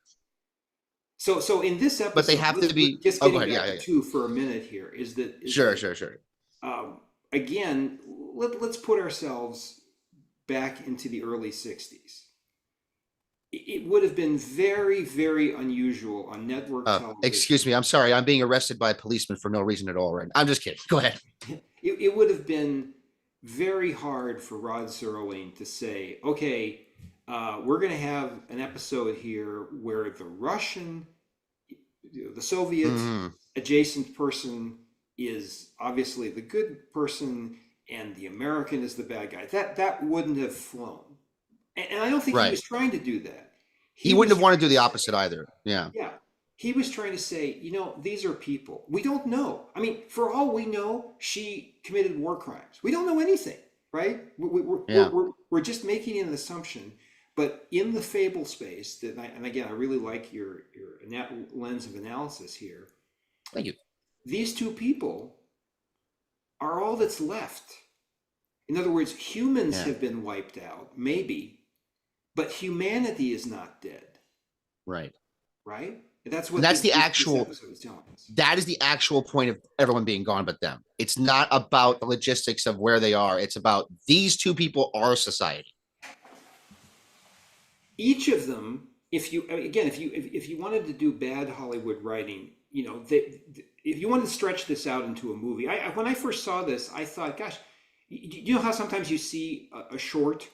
so in this but they episode, have to let's be. just Oh, go getting ahead. back Yeah, to yeah, yeah. two for a minute here is Sure, that sure, sure. um, again, let's put ourselves back into the early '60s. It would have been very, very unusual on network Excuse television. me. I'm sorry. I'm being arrested by a policeman for no reason at all. Right. I'm just kidding. Go ahead. It would have been very hard for Rod Serling to say, okay, we're going to have an episode here where the Soviet Mm, adjacent person is obviously the good person and the American is the bad guy. That wouldn't have flown. And I don't think he right. was trying to do that. He He wouldn't was have wanted trying to do to the say, opposite either. Yeah. yeah. He was trying to say, these are people. We don't know. I mean, for all we know, she committed war crimes. We don't know anything, right? Yeah. We're just making an assumption. But in the fable space, and again, I really like your lens of analysis here. Thank you. These two people are all that's left. In other words, humans Yeah. have been wiped out, maybe, but humanity is not dead, Right. right? That's And what that's the this actual, episode is telling us. that is the actual point of everyone being gone but them. It's not about the logistics of where they are. It's about these two people are society. Each of them, if you wanted to do bad Hollywood writing, if you wanted to stretch this out into a movie, when I first saw this, I thought, gosh, you know how sometimes you see a short,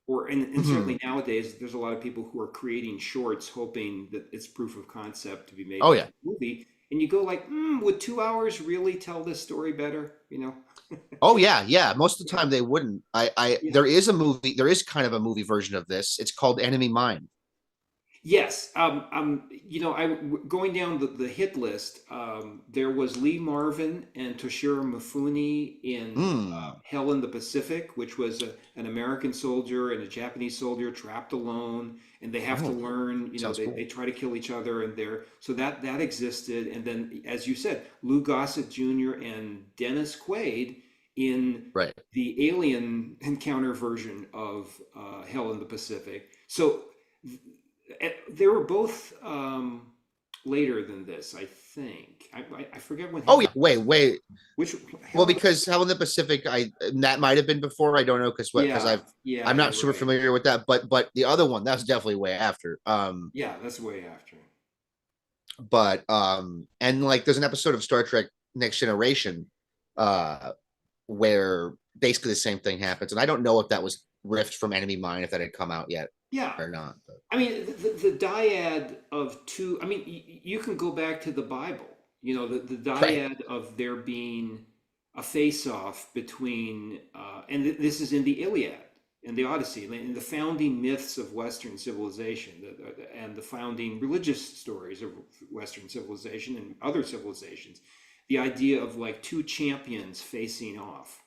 and Mm-hmm. certainly nowadays there's a lot of people who are creating shorts hoping that it's proof of concept to be made Oh, into yeah. a movie, and you go like, would 2 hours really tell this story better? Oh, yeah. Yeah. Most of the time they wouldn't. Yeah. There is a movie, there is kind of a movie version of this. It's called Enemy Mine. Yes, going down the hit list. There was Lee Marvin and Toshiro Mifune in Mm, Hell in the Pacific, which was an American soldier and a Japanese soldier trapped alone, and they have to oh, learn. sounds They cool. try to kill each other, and so that existed. And then, as you said, Lou Gossett Jr. and Dennis Quaid in Right. the alien encounter version of Hell in the Pacific. So they were both later than this, I think. I forget when Oh, Hell yeah. Wait. which Well, Hell in the because Hell in the Pacific, that might have been before. I don't know because Yeah, I'm yeah, not you're super right. familiar with that. But the other one, that's definitely way after. Yeah, that's way after. But and like there's an episode of Star Trek Next Generation, uh, where basically the same thing happens. And I don't know if that was riffed from Enemy Mine, if that had come out yet Yeah. or not. But. I mean, the dyad of two, I mean, you can go back to the Bible, the Right. dyad of there being a face-off between, and this is in the Iliad and the Odyssey, in the founding myths of Western civilization, and the founding religious stories of Western civilization and other civilizations. The idea of like two champions facing off,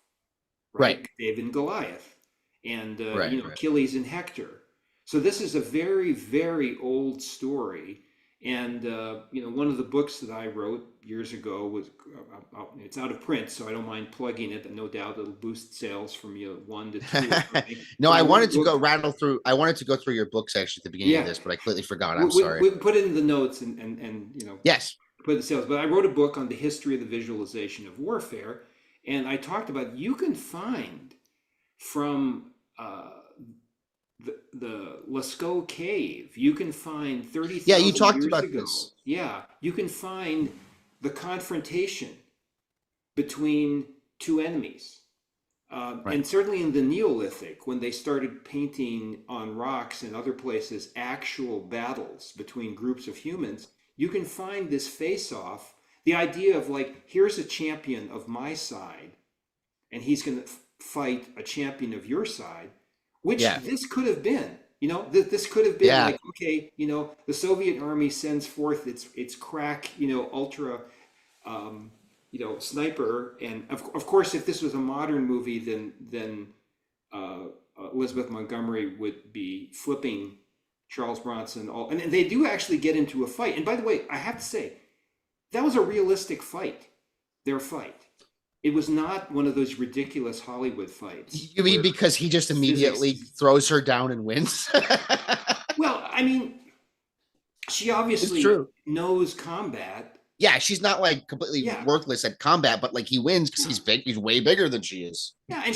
Right. right? David and Goliath, and Right. Right. Achilles and Hector. So this is a very, very old story, and one of the books that I wrote years ago was it's out of print, so I don't mind plugging it. And no doubt it'll boost sales from 1 to 2 or something. No, But I I wrote a wanted to go book. rattle through. I wanted to go through your books actually at the beginning of Yeah, this, but I completely forgot. we, I'm we, sorry. we put it in the notes and Yes. put the sales. But I wrote a book on the history of the visualization of warfare, and I talked about you can find from the Lascaux cave. You can find Yeah, you 30,000 talked years about ago. this. Yeah, you can find the confrontation between two enemies. Right. And certainly in the Neolithic, when they started painting on rocks and other places actual battles between groups of humans, you can find this face off. The idea of like, here's a champion of my side, and he's going to fight a champion of your side, which Yeah. this could have been. This could have been Yeah. like, okay, the Soviet army sends forth its crack, ultra, sniper, and of course, if this was a modern movie, then Elizabeth Montgomery would be flipping Charles Bronson. And they do actually get into a fight. And by the way, I have to say, that was a realistic fight. Their fight. It was not one of those ridiculous Hollywood fights. You mean because he just immediately Physics. throws her down and wins? Well, I mean, she It's obviously true. knows combat. Yeah, she's not like completely Yeah, worthless at combat, but like he wins because yeah, he's big. He's way bigger than she is. yeah. And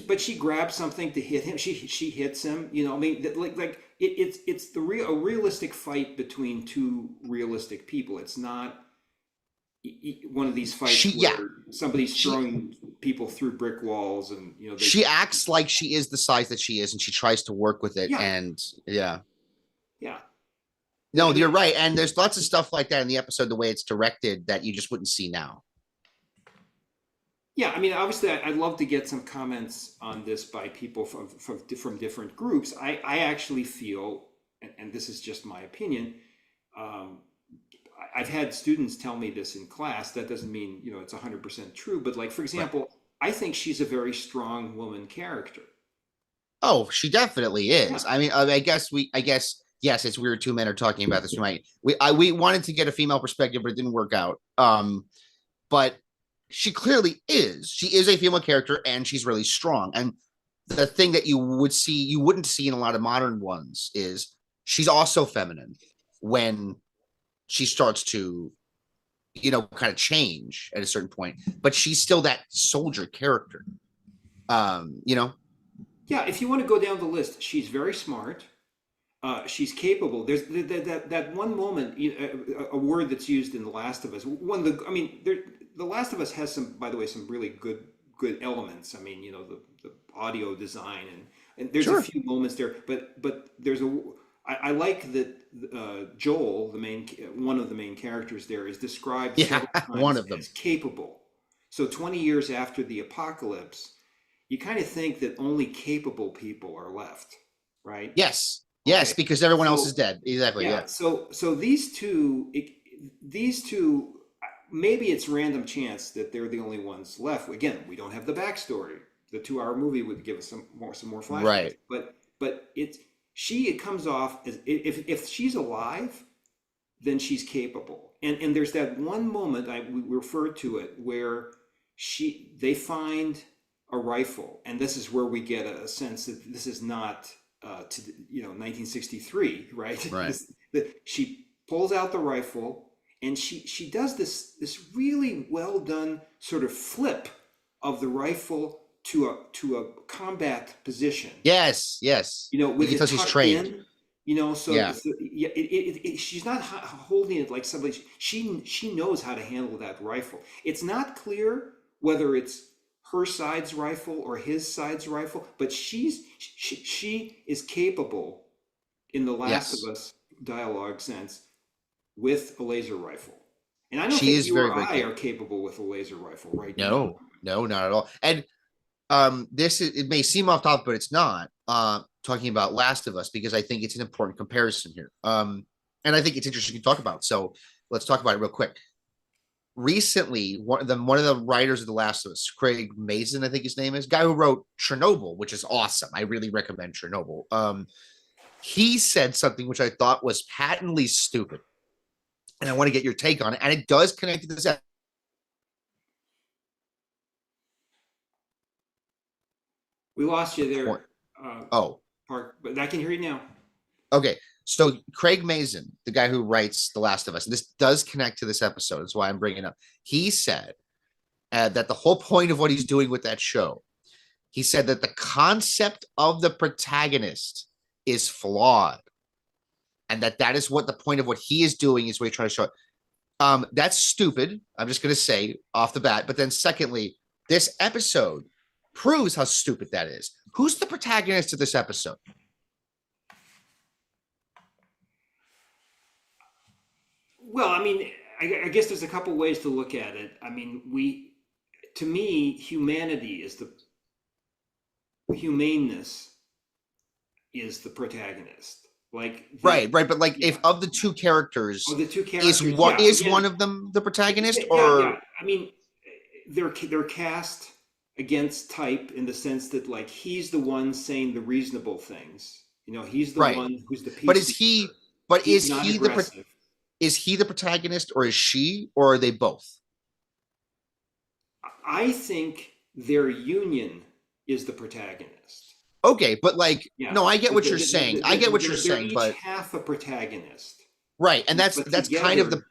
but she grabs something to hit him. She hits him. I mean, it's a realistic fight between two realistic people. It's not one of these fights Yeah, where somebody's she throwing people through brick walls and they. she acts like she is the size that she is, and she tries to work with it. Yeah, And yeah, yeah. no, I you're mean, right. And there's lots of stuff like that in the episode, the way it's directed, that you just wouldn't see now. yeah, I mean, obviously, I'd love to get some comments on this by people from different groups. I actually feel, and this is just my opinion, um, I've had students tell me this in class. That doesn't mean, it's 100% true. But like, for Right. example, I think she's a very strong woman character. Oh, she definitely is. Yeah, I guess yes, it's weird. Two men are talking about this. We wanted to get a female perspective, but it didn't work out. But she clearly is. She is a female character, and she's really strong. And the thing that you wouldn't see in a lot of modern ones is she's also feminine when she starts to, kind of change at a certain point. But she's still that soldier character. You know. yeah. If you want to go down the list, she's very smart. She's capable. There's that one moment, a word that's used in The Last of Us. I mean, The Last of Us has by the way, some really good elements. I mean, the audio design and there's a Sure. few moments there, but I like that Joel, one of the main characters there, is described Yeah, several one times of them. as capable. So 20 years after the apocalypse, you kind of think that only capable people are left, right? Yes. Yes, Okay. because everyone else is So dead. Exactly. yeah, Yeah. so these two, maybe it's random chance that they're the only ones left. Again, we don't have the backstory. The 2 hour movie would give us some more flashbacks. Right. But it comes off as, if she's alive, then she's capable. And there's that one moment we referred to it where they find a rifle, and this is where we get a sense that this is not 1963, right? Right. She pulls out the rifle, and she does this really well done sort of flip of the rifle to a combat position. Yes. Yes. With it Because he's tucked trained. in. So, Yeah. yeah, she's not holding it like somebody. She knows how to handle that rifle. It's not clear whether it's her side's rifle or his side's rifle, but she is capable in the Last of Yes, Us dialogue sense with a laser rifle. And I don't she think is you very, or very I are capable. capable with a laser rifle right now. No, no, not at all. And this is, it may seem off topic, but it's not. Talking about Last of Us because I think it's an important comparison here. And I think it's interesting to talk about. So let's talk about it real quick. Recently, one of the writers of The Last of Us, Craig Mazin, I think his name is, guy who wrote Chernobyl, which is awesome. I really recommend Chernobyl. He said something which I thought was patently stupid, and I want to get your take on it. And it does connect to this. We lost you Point. there, Oh, Park, but I can hear you now. okay. So Craig Mazin, the guy who writes The Last of Us, and this does connect to this episode. That's why I'm bringing it up. He said that the whole point of what he's doing with that show, he said that the concept of the protagonist is flawed, and that is what the point of what he is doing is what he trying to show. That's stupid. I'm just going to say off the bat. But then, secondly, this episode proves how stupid that is. Who's the protagonist of this episode? Well, I mean, I guess there's a couple ways to look at it. I mean, to me, humanity is the humaneness is the protagonist. Right, right. But like, yeah. if of the two characters, Oh, the two is characters, what yeah, is yeah, one of them the protagonist, yeah. or I mean, they're cast against type in the sense that like he's the one saying the reasonable things. You know, he's the right? one who's the But is he? peacemaker. But He's not aggressive. is he the protagonist, or is she, or are they both? I think their union is the protagonist. Okay, but like, Yeah, no, I get what you're saying. I get what you're they're saying, each but half a protagonist, right, and but that's kind of together,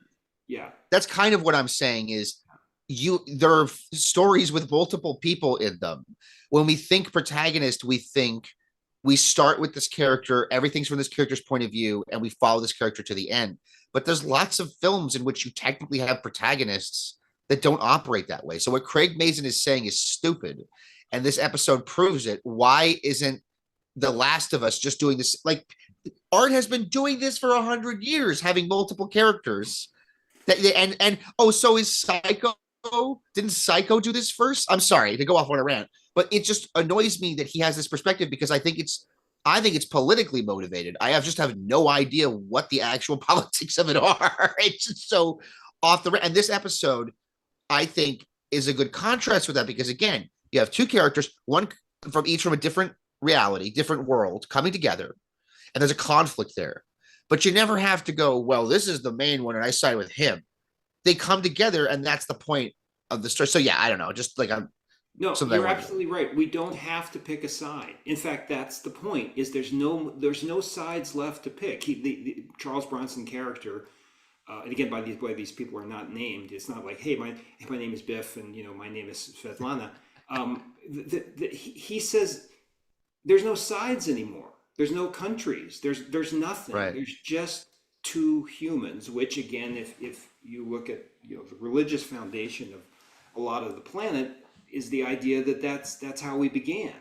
the yeah, that's kind of what I'm saying is there are stories with multiple people in them. When we think protagonist, we start with this character, everything's from this character's point of view, and we follow this character to the end. But there's lots of films in which you technically have protagonists that don't operate that way. So what Craig Mazin is saying is stupid, and this episode proves it. Why isn't The Last of Us just doing this? Like, art has been doing this for 100 years, having multiple characters. And oh, so is Psycho? Didn't Psycho do this first? I'm sorry to go off on a rant, but it just annoys me that he has this perspective because I think it's politically motivated. Just have no idea what the actual politics of it are. It's just so off the and this episode, I think, is a good contrast with that because again, you have two characters, one from a different reality, different world coming together, and there's a conflict there. But you never have to go, well, this is the main one, and I side with him. They come together, and that's the point of the story. So yeah, I don't know, just like I'm no, something I you're want to do. absolutely right. We don't have to pick a side. In fact, that's the point. Is there's no sides left to pick. The Charles Bronson character, and again, by these way, these people are not named. It's not like, hey, my name is Biff, and my name is Svetlana. He says there's no sides anymore. There's no countries. There's nothing. Right. There's just two humans. Which again, if you look at the religious foundation of a lot of the planet, is the idea that that's how we began.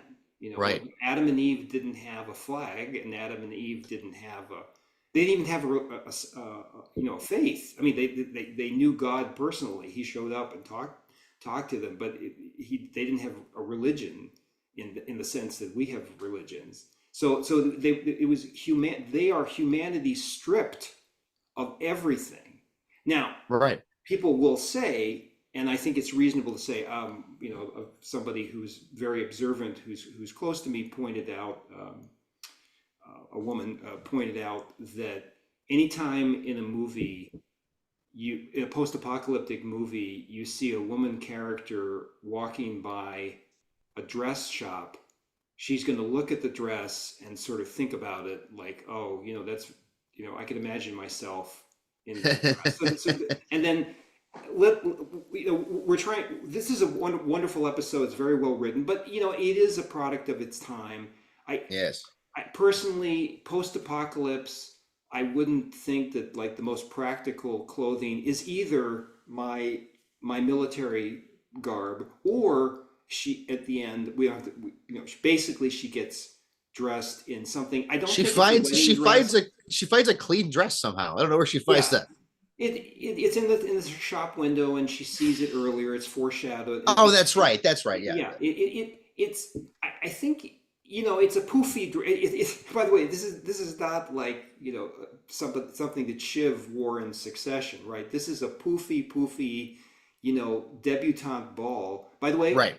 Right. Adam and Eve didn't have a flag, and Adam and Eve didn't have a. They didn't even have a faith. I mean, they knew God personally. He showed up and talked to them, but they didn't have a religion in the sense that we have religions. So it was human. They are humanity stripped of everything. Now, Right. people will say, and I think it's reasonable to say, somebody who's very observant, who's close to me, pointed out, a woman pointed out that anytime in a movie, in a post-apocalyptic movie, you see a woman character walking by a dress shop, she's going to look at the dress and sort of think about it like, oh, that's, I could imagine myself in the dress. And then we're trying, this is a wonderful episode. It's very well written, but it is a product of its time. Yes. I personally, post-apocalypse, I wouldn't think that like the most practical clothing is either my military garb, or she at the end we have to, basically she gets dressed in something. I don't She think it's a finds wedding dress. she finds a clean dress somehow. I don't know where she finds Yeah, that. it's in the shop window, and she sees it earlier. It's foreshadowed. Oh, that's right. That's right. Yeah. Yeah, it's. I think it's a poofy. By the way, this is not like something that Shiv wore in Succession, right? This is a poofy, debutante ball. By the way, Right.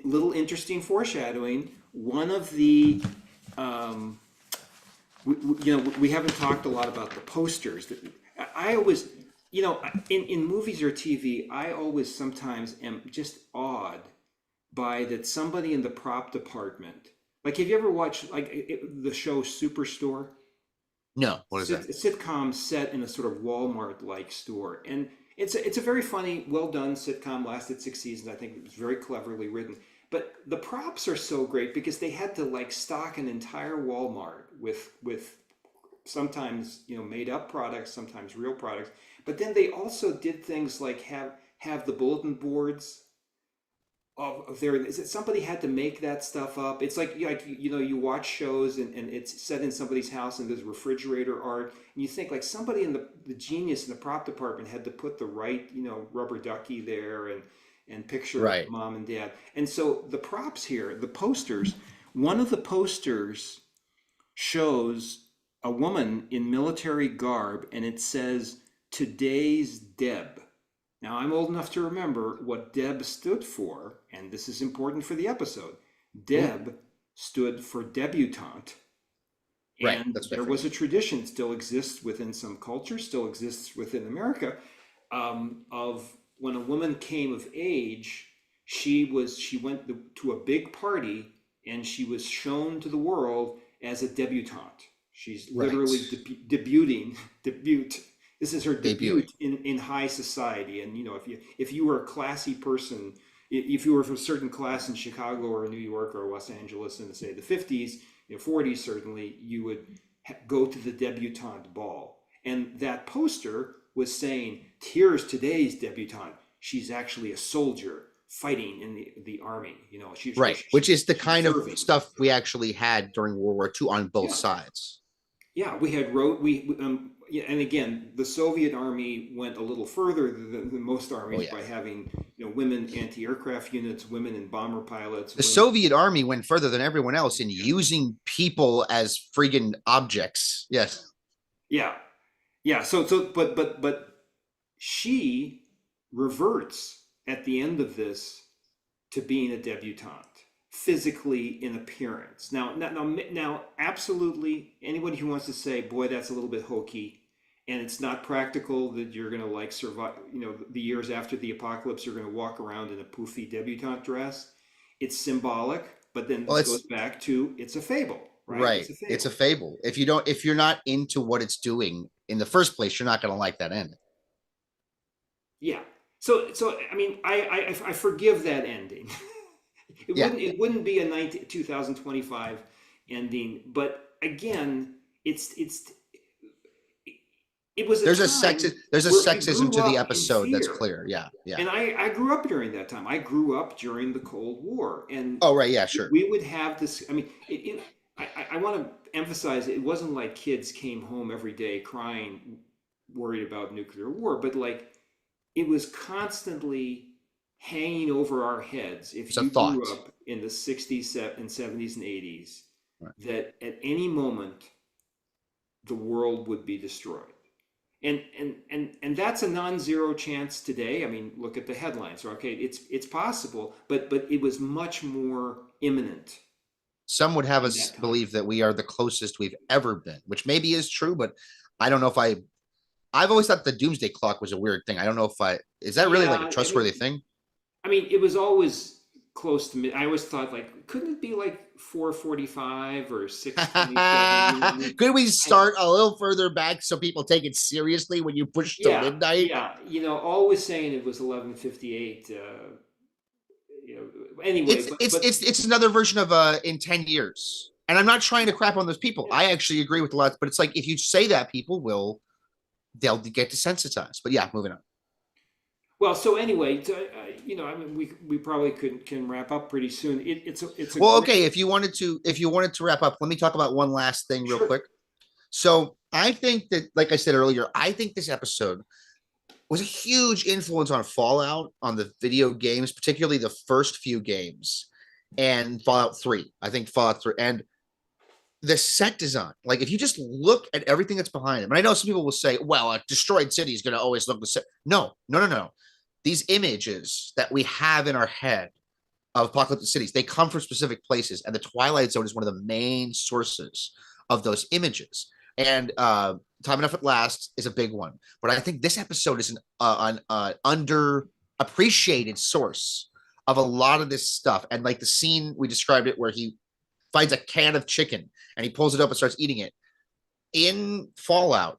little interesting foreshadowing. One of the um, we haven't talked a lot about the posters. I always, in movies or TV, I always sometimes am just awed by that somebody in the prop department. Like, have you ever watched the show Superstore? No. What is that? Sitcom set in a sort of Walmart-like store, and it's a very funny, well done sitcom. Lasted 6 seasons. I think it was very cleverly written. But the props are so great because they had to like stock an entire Walmart with sometimes made up products, sometimes real products. But then they also did things like have the bulletin boards of their. Is it somebody had to make that stuff up? It's like you watch shows and it's set in somebody's house and there's refrigerator art and you think like somebody in the genius in the prop department had to put the right rubber ducky there and picture Right. mom and dad. And so the props here, the posters, one of the posters shows a woman in military garb and it says today's Deb. Now I'm old enough to remember what Deb stood for, and this is important for the episode. Deb stood for debutante. Right. And That's there was a tradition, still exists within some cultures, still exists within America, of when a woman came of age, she went to a big party and she was shown to the world as a debutante. She's literally debuting. This is her debut in high society. And if you were a classy person, if you were from a certain class in Chicago or New York or Los Angeles in say the 50s, 40s certainly, you would go to the debutante ball. And that poster was saying, here's today's debutante. She's actually a soldier fighting in the army. Which is the kind serving. of stuff we actually had during World War II on both sides. Yeah, we had and again, the Soviet army went a little further than most armies by having women anti-aircraft units, women in bomber pilots. The Soviet army went further than everyone else in using people as friggin' objects. Yes. Yeah. So but she reverts at the end of this to being a debutante, physically in appearance. Now, absolutely, anybody who wants to say, boy, that's a little bit hokey, and it's not practical that you're going to survive, the years after the apocalypse, you're going to walk around in a poofy debutante dress. It's symbolic, but then this goes back to it's a fable, right? Right. It's a fable. If you're not into what it's doing in the first place, you're not going to like that ending. Yeah. So I mean, I forgive that ending. It wouldn't be a 2025 ending, but again, it was there's a sexism to the episode that's clear. Yeah. And I grew up during that time. I grew up during the Cold War, and sure. We would have this. I mean, I want to emphasize it wasn't like kids came home every day crying, worried about nuclear war, but it was constantly hanging over our heads. If you grew up in the 60s and 70s and 80s, that at any moment the world would be destroyed. And that's a non-zero chance today. I mean, look at the headlines. Okay, it's possible, but it was much more imminent. Some would have us believe that we are the closest we've ever been, which maybe is true, but I don't know if I've always thought the doomsday clock was a weird thing. I don't know if is that really a trustworthy thing? I mean, it was always close to me. I always thought couldn't it be 4:45 or 6:27? Could we start a little further back so people take it seriously when you push to midnight? Yeah, always saying it was 11:58. Anyway, it's another version of in 10 years. And I'm not trying to crap on those people. I actually agree with a lot, but it's if you say that, people they'll get desensitized. But yeah, moving on. Well, so anyway, I mean, we probably can wrap up pretty soon. It's a Well, great. okay, if you wanted to wrap up, let me talk about one last thing real Sure. quick. So I think that, like I said earlier, I think this episode was a huge influence on Fallout, on the video games, particularly the first few games, and Fallout 3. I think Fallout 3 and the set design. Like, if you just look at everything that's behind them, and I know some people will say, well, a destroyed city is going to always look the same. No, no, no, no. These images that we have in our head of apocalyptic cities, they come from specific places, and the Twilight Zone is one of the main sources of those images. And Time Enough at Last is a big one, but I think this episode is an underappreciated source of a lot of this stuff. And like the scene we described it, where he finds a can of chicken and he pulls it up and starts eating it in Fallout.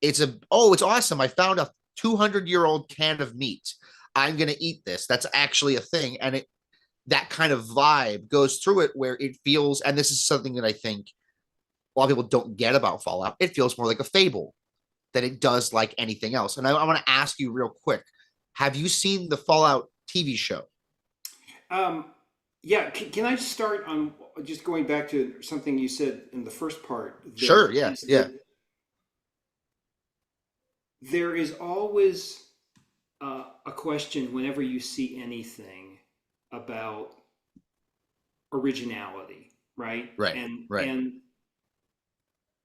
It's awesome. I found a 200-year-old can of meat. I'm gonna eat this. That's actually a thing, and that kind of vibe goes through it, where it feels, and this is something that I think a lot of people don't get about Fallout, it feels more like a fable than it does like anything else. And I want to ask you real quick, have you seen the Fallout TV show? Um, yeah, can I start on just going back to something you said in the first part Sure. there, Yeah. is Yeah. that there is always a question whenever you see anything about originality, right? Right. Right. And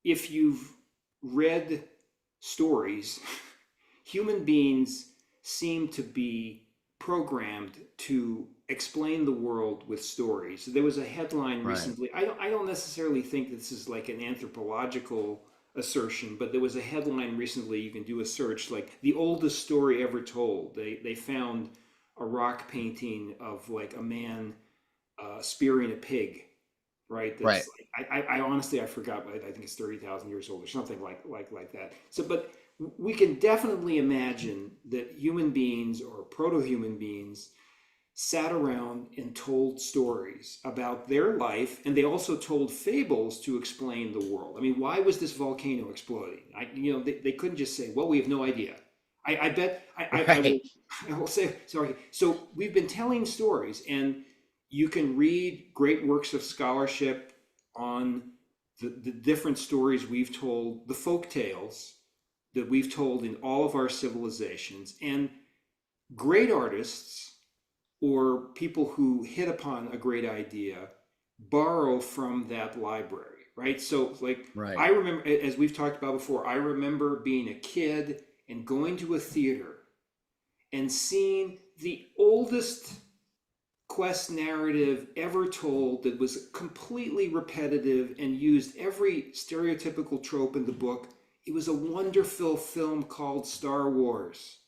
if you've read stories, human beings seem to be programmed to explain the world with stories. There was a headline Right. recently. I don't necessarily think this is like an anthropological assertion, but there was a headline recently. You can do a search, like the oldest story ever told. They found a rock painting of like a man spearing a pig, right? Right. That's like, I honestly I forgot, but I think it's 30,000 years old or something like that. So, but we can definitely imagine that human beings or proto-human beings sat around and told stories about their life, and they also told fables to explain the world. I mean, why was this volcano exploding? They couldn't just say, well, we have no idea. I bet I will Right. I will say sorry. So we've been telling stories, and you can read great works of scholarship on the different stories we've told, the folk tales that we've told in all of our civilizations, and great artists or people who hit upon a great idea borrow from that library, right? So, like, Right. I remember, as we've talked about before, I remember being a kid and going to a theater and seeing the oldest quest narrative ever told that was completely repetitive and used every stereotypical trope in the book. It was a wonderful film called Star Wars.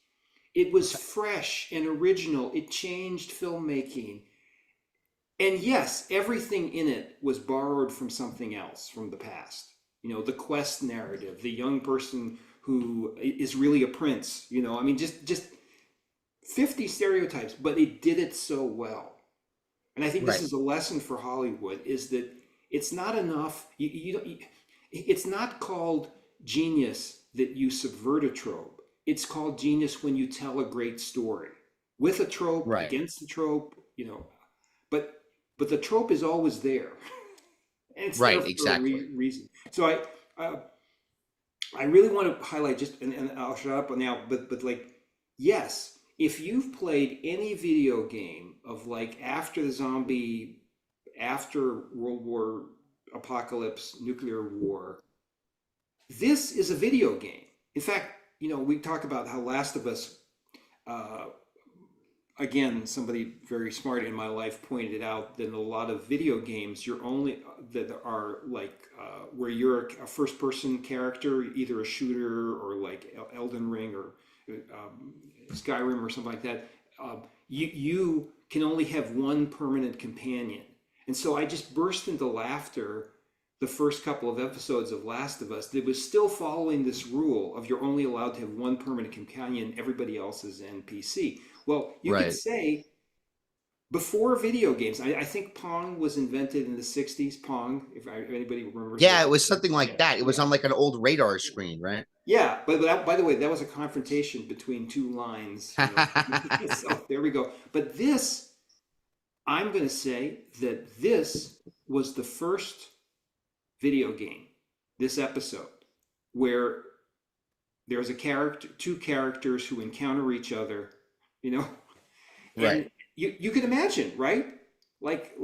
It was fresh and original. It changed filmmaking. And yes, everything in it was borrowed from something else from the past. The quest narrative, the young person who is really a prince, I mean, just 50 stereotypes, but it did it so well. And I think this Right. is a lesson for Hollywood, is that it's not enough. It's not called genius that you subvert a trope. It's called genius when you tell a great story with a trope, Right. against the trope, but the trope is always there, and it's there Right. for a Exactly. reason. So I really want to highlight, just, and I'll shut up now, but like, yes, if you've played any video game of like after World War apocalypse, nuclear war, this is a video game. In fact, we talk about how Last of Us, uh, again, somebody very smart in my life pointed out that in a lot of video games, you're only that are like where you're a first person character, either a shooter or like Elden Ring or Skyrim or something like that. You can only have one permanent companion. And so I just burst into laughter the first couple of episodes of Last of Us that was still following this rule of you're only allowed to have one permanent companion, everybody else is NPC. Well, you could Right. say before video games. I think Pong was invented in the 60s. Pong, if anybody remembers Yeah, what it that was is. something like Yeah, that. It was yeah, on like an old radar screen, right? yeah. But that, by the way, that was a confrontation between two lines. So there we go. But this, I'm going to say that this was the first video game, this episode, where there's a character, two characters who encounter each other, you know, Right, and you can imagine, right? Like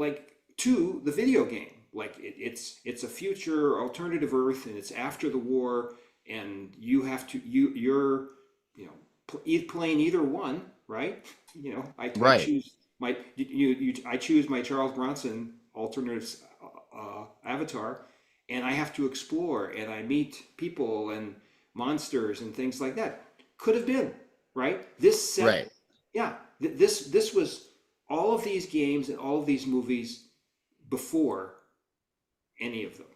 to the video game, like it's a future alternative Earth, and it's after the war, and you have to you're you know playing either one, right? I right, choose my I choose my Charles Bronson alternate avatar, and I have to explore, and I meet people and monsters and things like that. Could have been, right? This set, right. yeah. This was all of these games and all of these movies before any of them.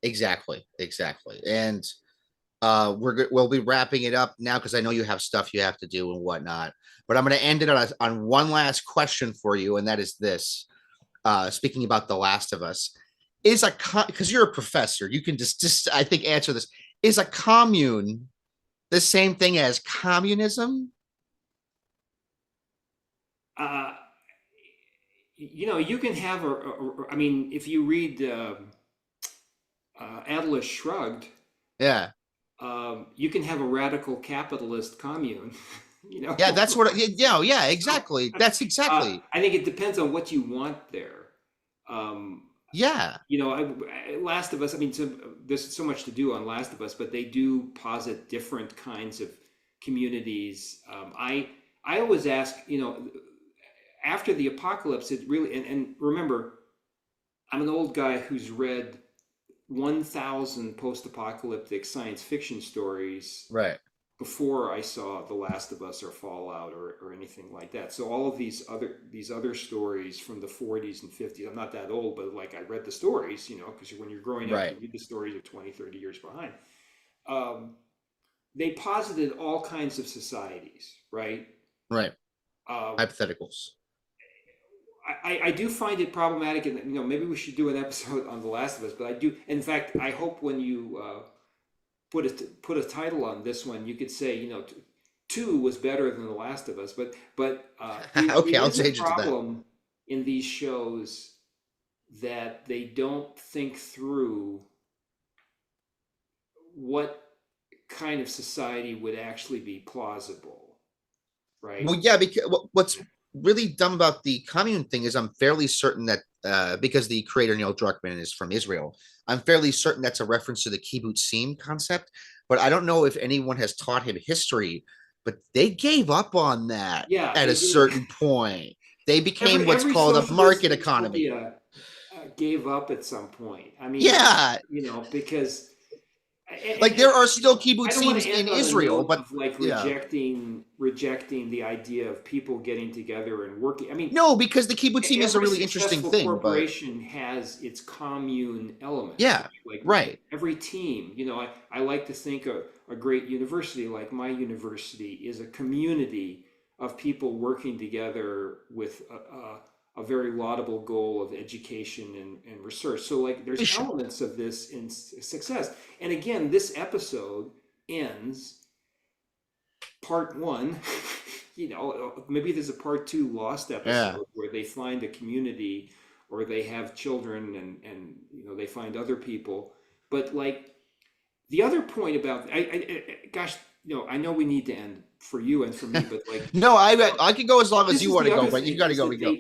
Exactly, exactly. And we'll be wrapping it up now because I know you have stuff you have to do and whatnot. But I'm going to end it on one last question for you, and that is this. Speaking about The Last of Us, is a because you're a professor, you can just I think answer this. Is a commune the same thing as communism? Uh, you can have I mean, if you read Atlas Shrugged, Yeah. you can have a radical capitalist commune. you Yeah, know, that's what yeah, so exactly. That's exactly. I think it depends on what you want there. Um, Yeah. Last of Us. I mean, there's so much to do on Last of Us, but they do posit different kinds of communities. I always ask, after the apocalypse, it really and remember, I'm an old guy who's read 1,000 post-apocalyptic science fiction stories Right. before I saw The Last of Us or Fallout or anything like that. So all of these other stories from the 40s and 50s. I'm not that old, but like I read the stories, because when you're growing up, you Right. read the stories of 20, 30 years behind. Um, they posited all kinds of societies, right? Right. Uh, Hypotheticals. I do find it problematic, and maybe we should do an episode on The Last of Us. But I do, in fact, I hope when you put a title on this one, you could say, two was better than The Last of Us. But Okay, it I'll is a change it to that. problem in these shows that they don't think through what kind of society would actually be plausible, right? Well, yeah, because what's really dumb about the commune thing is I'm fairly certain that because the creator Neil Druckmann is from Israel, I'm fairly certain that's a reference to the kibbutzim concept. But I don't know if anyone has taught him history, but they gave up on that Yeah, at they a did. certain point. They became every what's every called a socialist market economy. utopia gave up at some point. I mean, Yeah, because like and there are still I don't want kibbutzim to in end on a Israel, note but of like yeah, rejecting the idea of people getting together and working. I mean, no, because the kibbutzim is a every really interesting successful thing. But corporation has its commune elements, yeah, right? Like right, every team, I like to think a great university like my university is a community of people working together with a very laudable goal of education and research. So like there's sure. elements of this in success. And again, this episode ends part one. Maybe there's a part two lost Yeah, episode where they find a community or they have children and they find other people. But like the other point about gosh, I know we need to end for you and for me, but like no, I can go as long as this you is want the to go, other but you thing got to is go. that We go.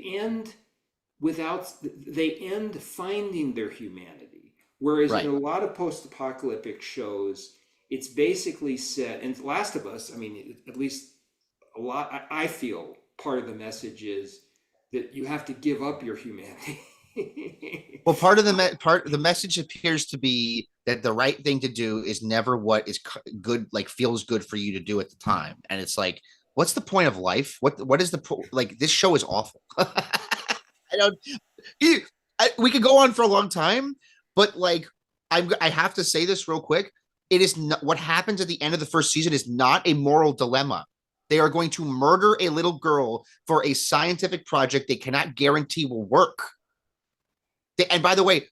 they end finding their humanity. Whereas in Right. a lot of post-apocalyptic shows, it's basically set, and Last of Us, I mean, at least a lot, I feel part of the message is that you have to give up your humanity. Well, part of the message appears to be that the right thing to do is never what is good, like feels good for you to do at the time, and it's like, what's the point of life? What is like? This show is awful. I don't. We could go on for a long time, but like, I have to say this real quick. It is not what happens at the end of the first season is not a moral dilemma. They are going to murder a little girl for a scientific project they cannot guarantee will work. And by the way,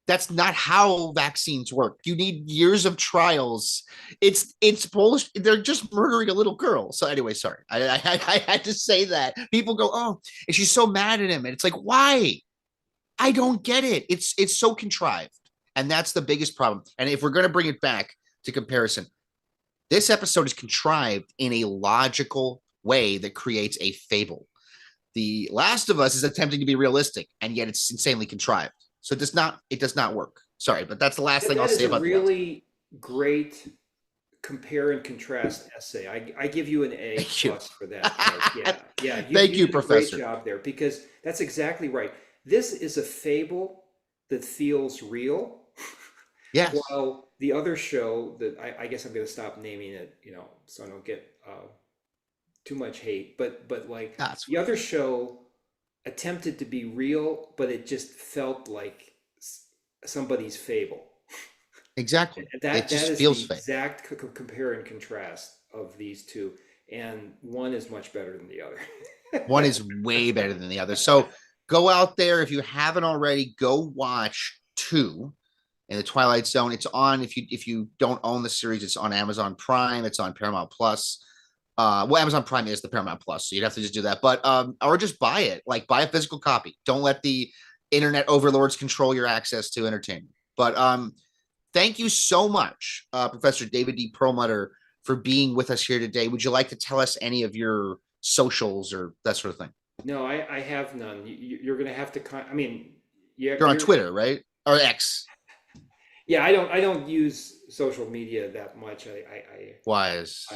that's not how vaccines work. You need years of trials. It's bullshit. They're just murdering a little girl. So anyway, sorry, I had to say that. People go, oh, and she's so mad at him, and it's like, why? I don't get it. It's so contrived, and that's the biggest problem. And if we're going to bring it back to comparison, this episode is contrived in a logical way that creates a fable. The Last of Us is attempting to be realistic, and yet it's insanely contrived. So it does not work. Sorry, but that's the last thing I'll say about that. Is a really great compare and contrast essay. I give you an A plus for that. Yeah. Thank you, did a Professor. Great job there, because that's exactly right. This is a fable that feels real. Yes. While the other show that I guess I'm going to stop naming it, so I don't get too much hate. But like the other show attempted to be real, but it just felt like somebody's fable. Exactly. That is the exact compare and contrast of these two, and one is much better than the other. One is way better than the other. So go out there, if you haven't already, go watch 2 in the Twilight Zone. It's on, if you don't own the series, it's on Amazon Prime, it's on Paramount Plus. Well, Amazon Prime is the Paramount Plus, so you'd have to just do that. But or just buy it. Like, buy a physical copy. Don't let the internet overlords control your access to entertainment. But thank you so much, Professor David D. Perlmutter, for being with us here today. Would you like to tell us any of your socials or that sort of thing? No, I have none. You're going to have to. I mean, you're on Twitter, right? Or X? Yeah, I don't use social media that much. Wise.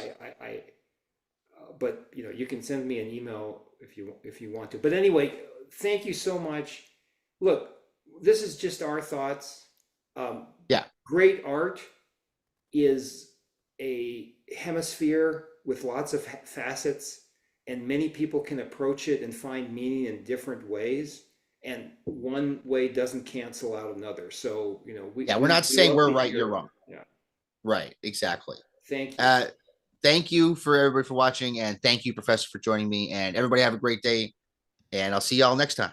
But you can send me an email if you want to. But anyway, thank you so much. Look, this is just our thoughts. Yeah. Great art is a hemisphere with lots of facets, and many people can approach it and find meaning in different ways. And one way doesn't cancel out another. So, we're not saying we're right, you're wrong. Yeah. Right. Exactly. Thank you. Thank you for everybody for watching, and thank you, Professor, for joining me. And everybody have a great day, and I'll see y'all next time.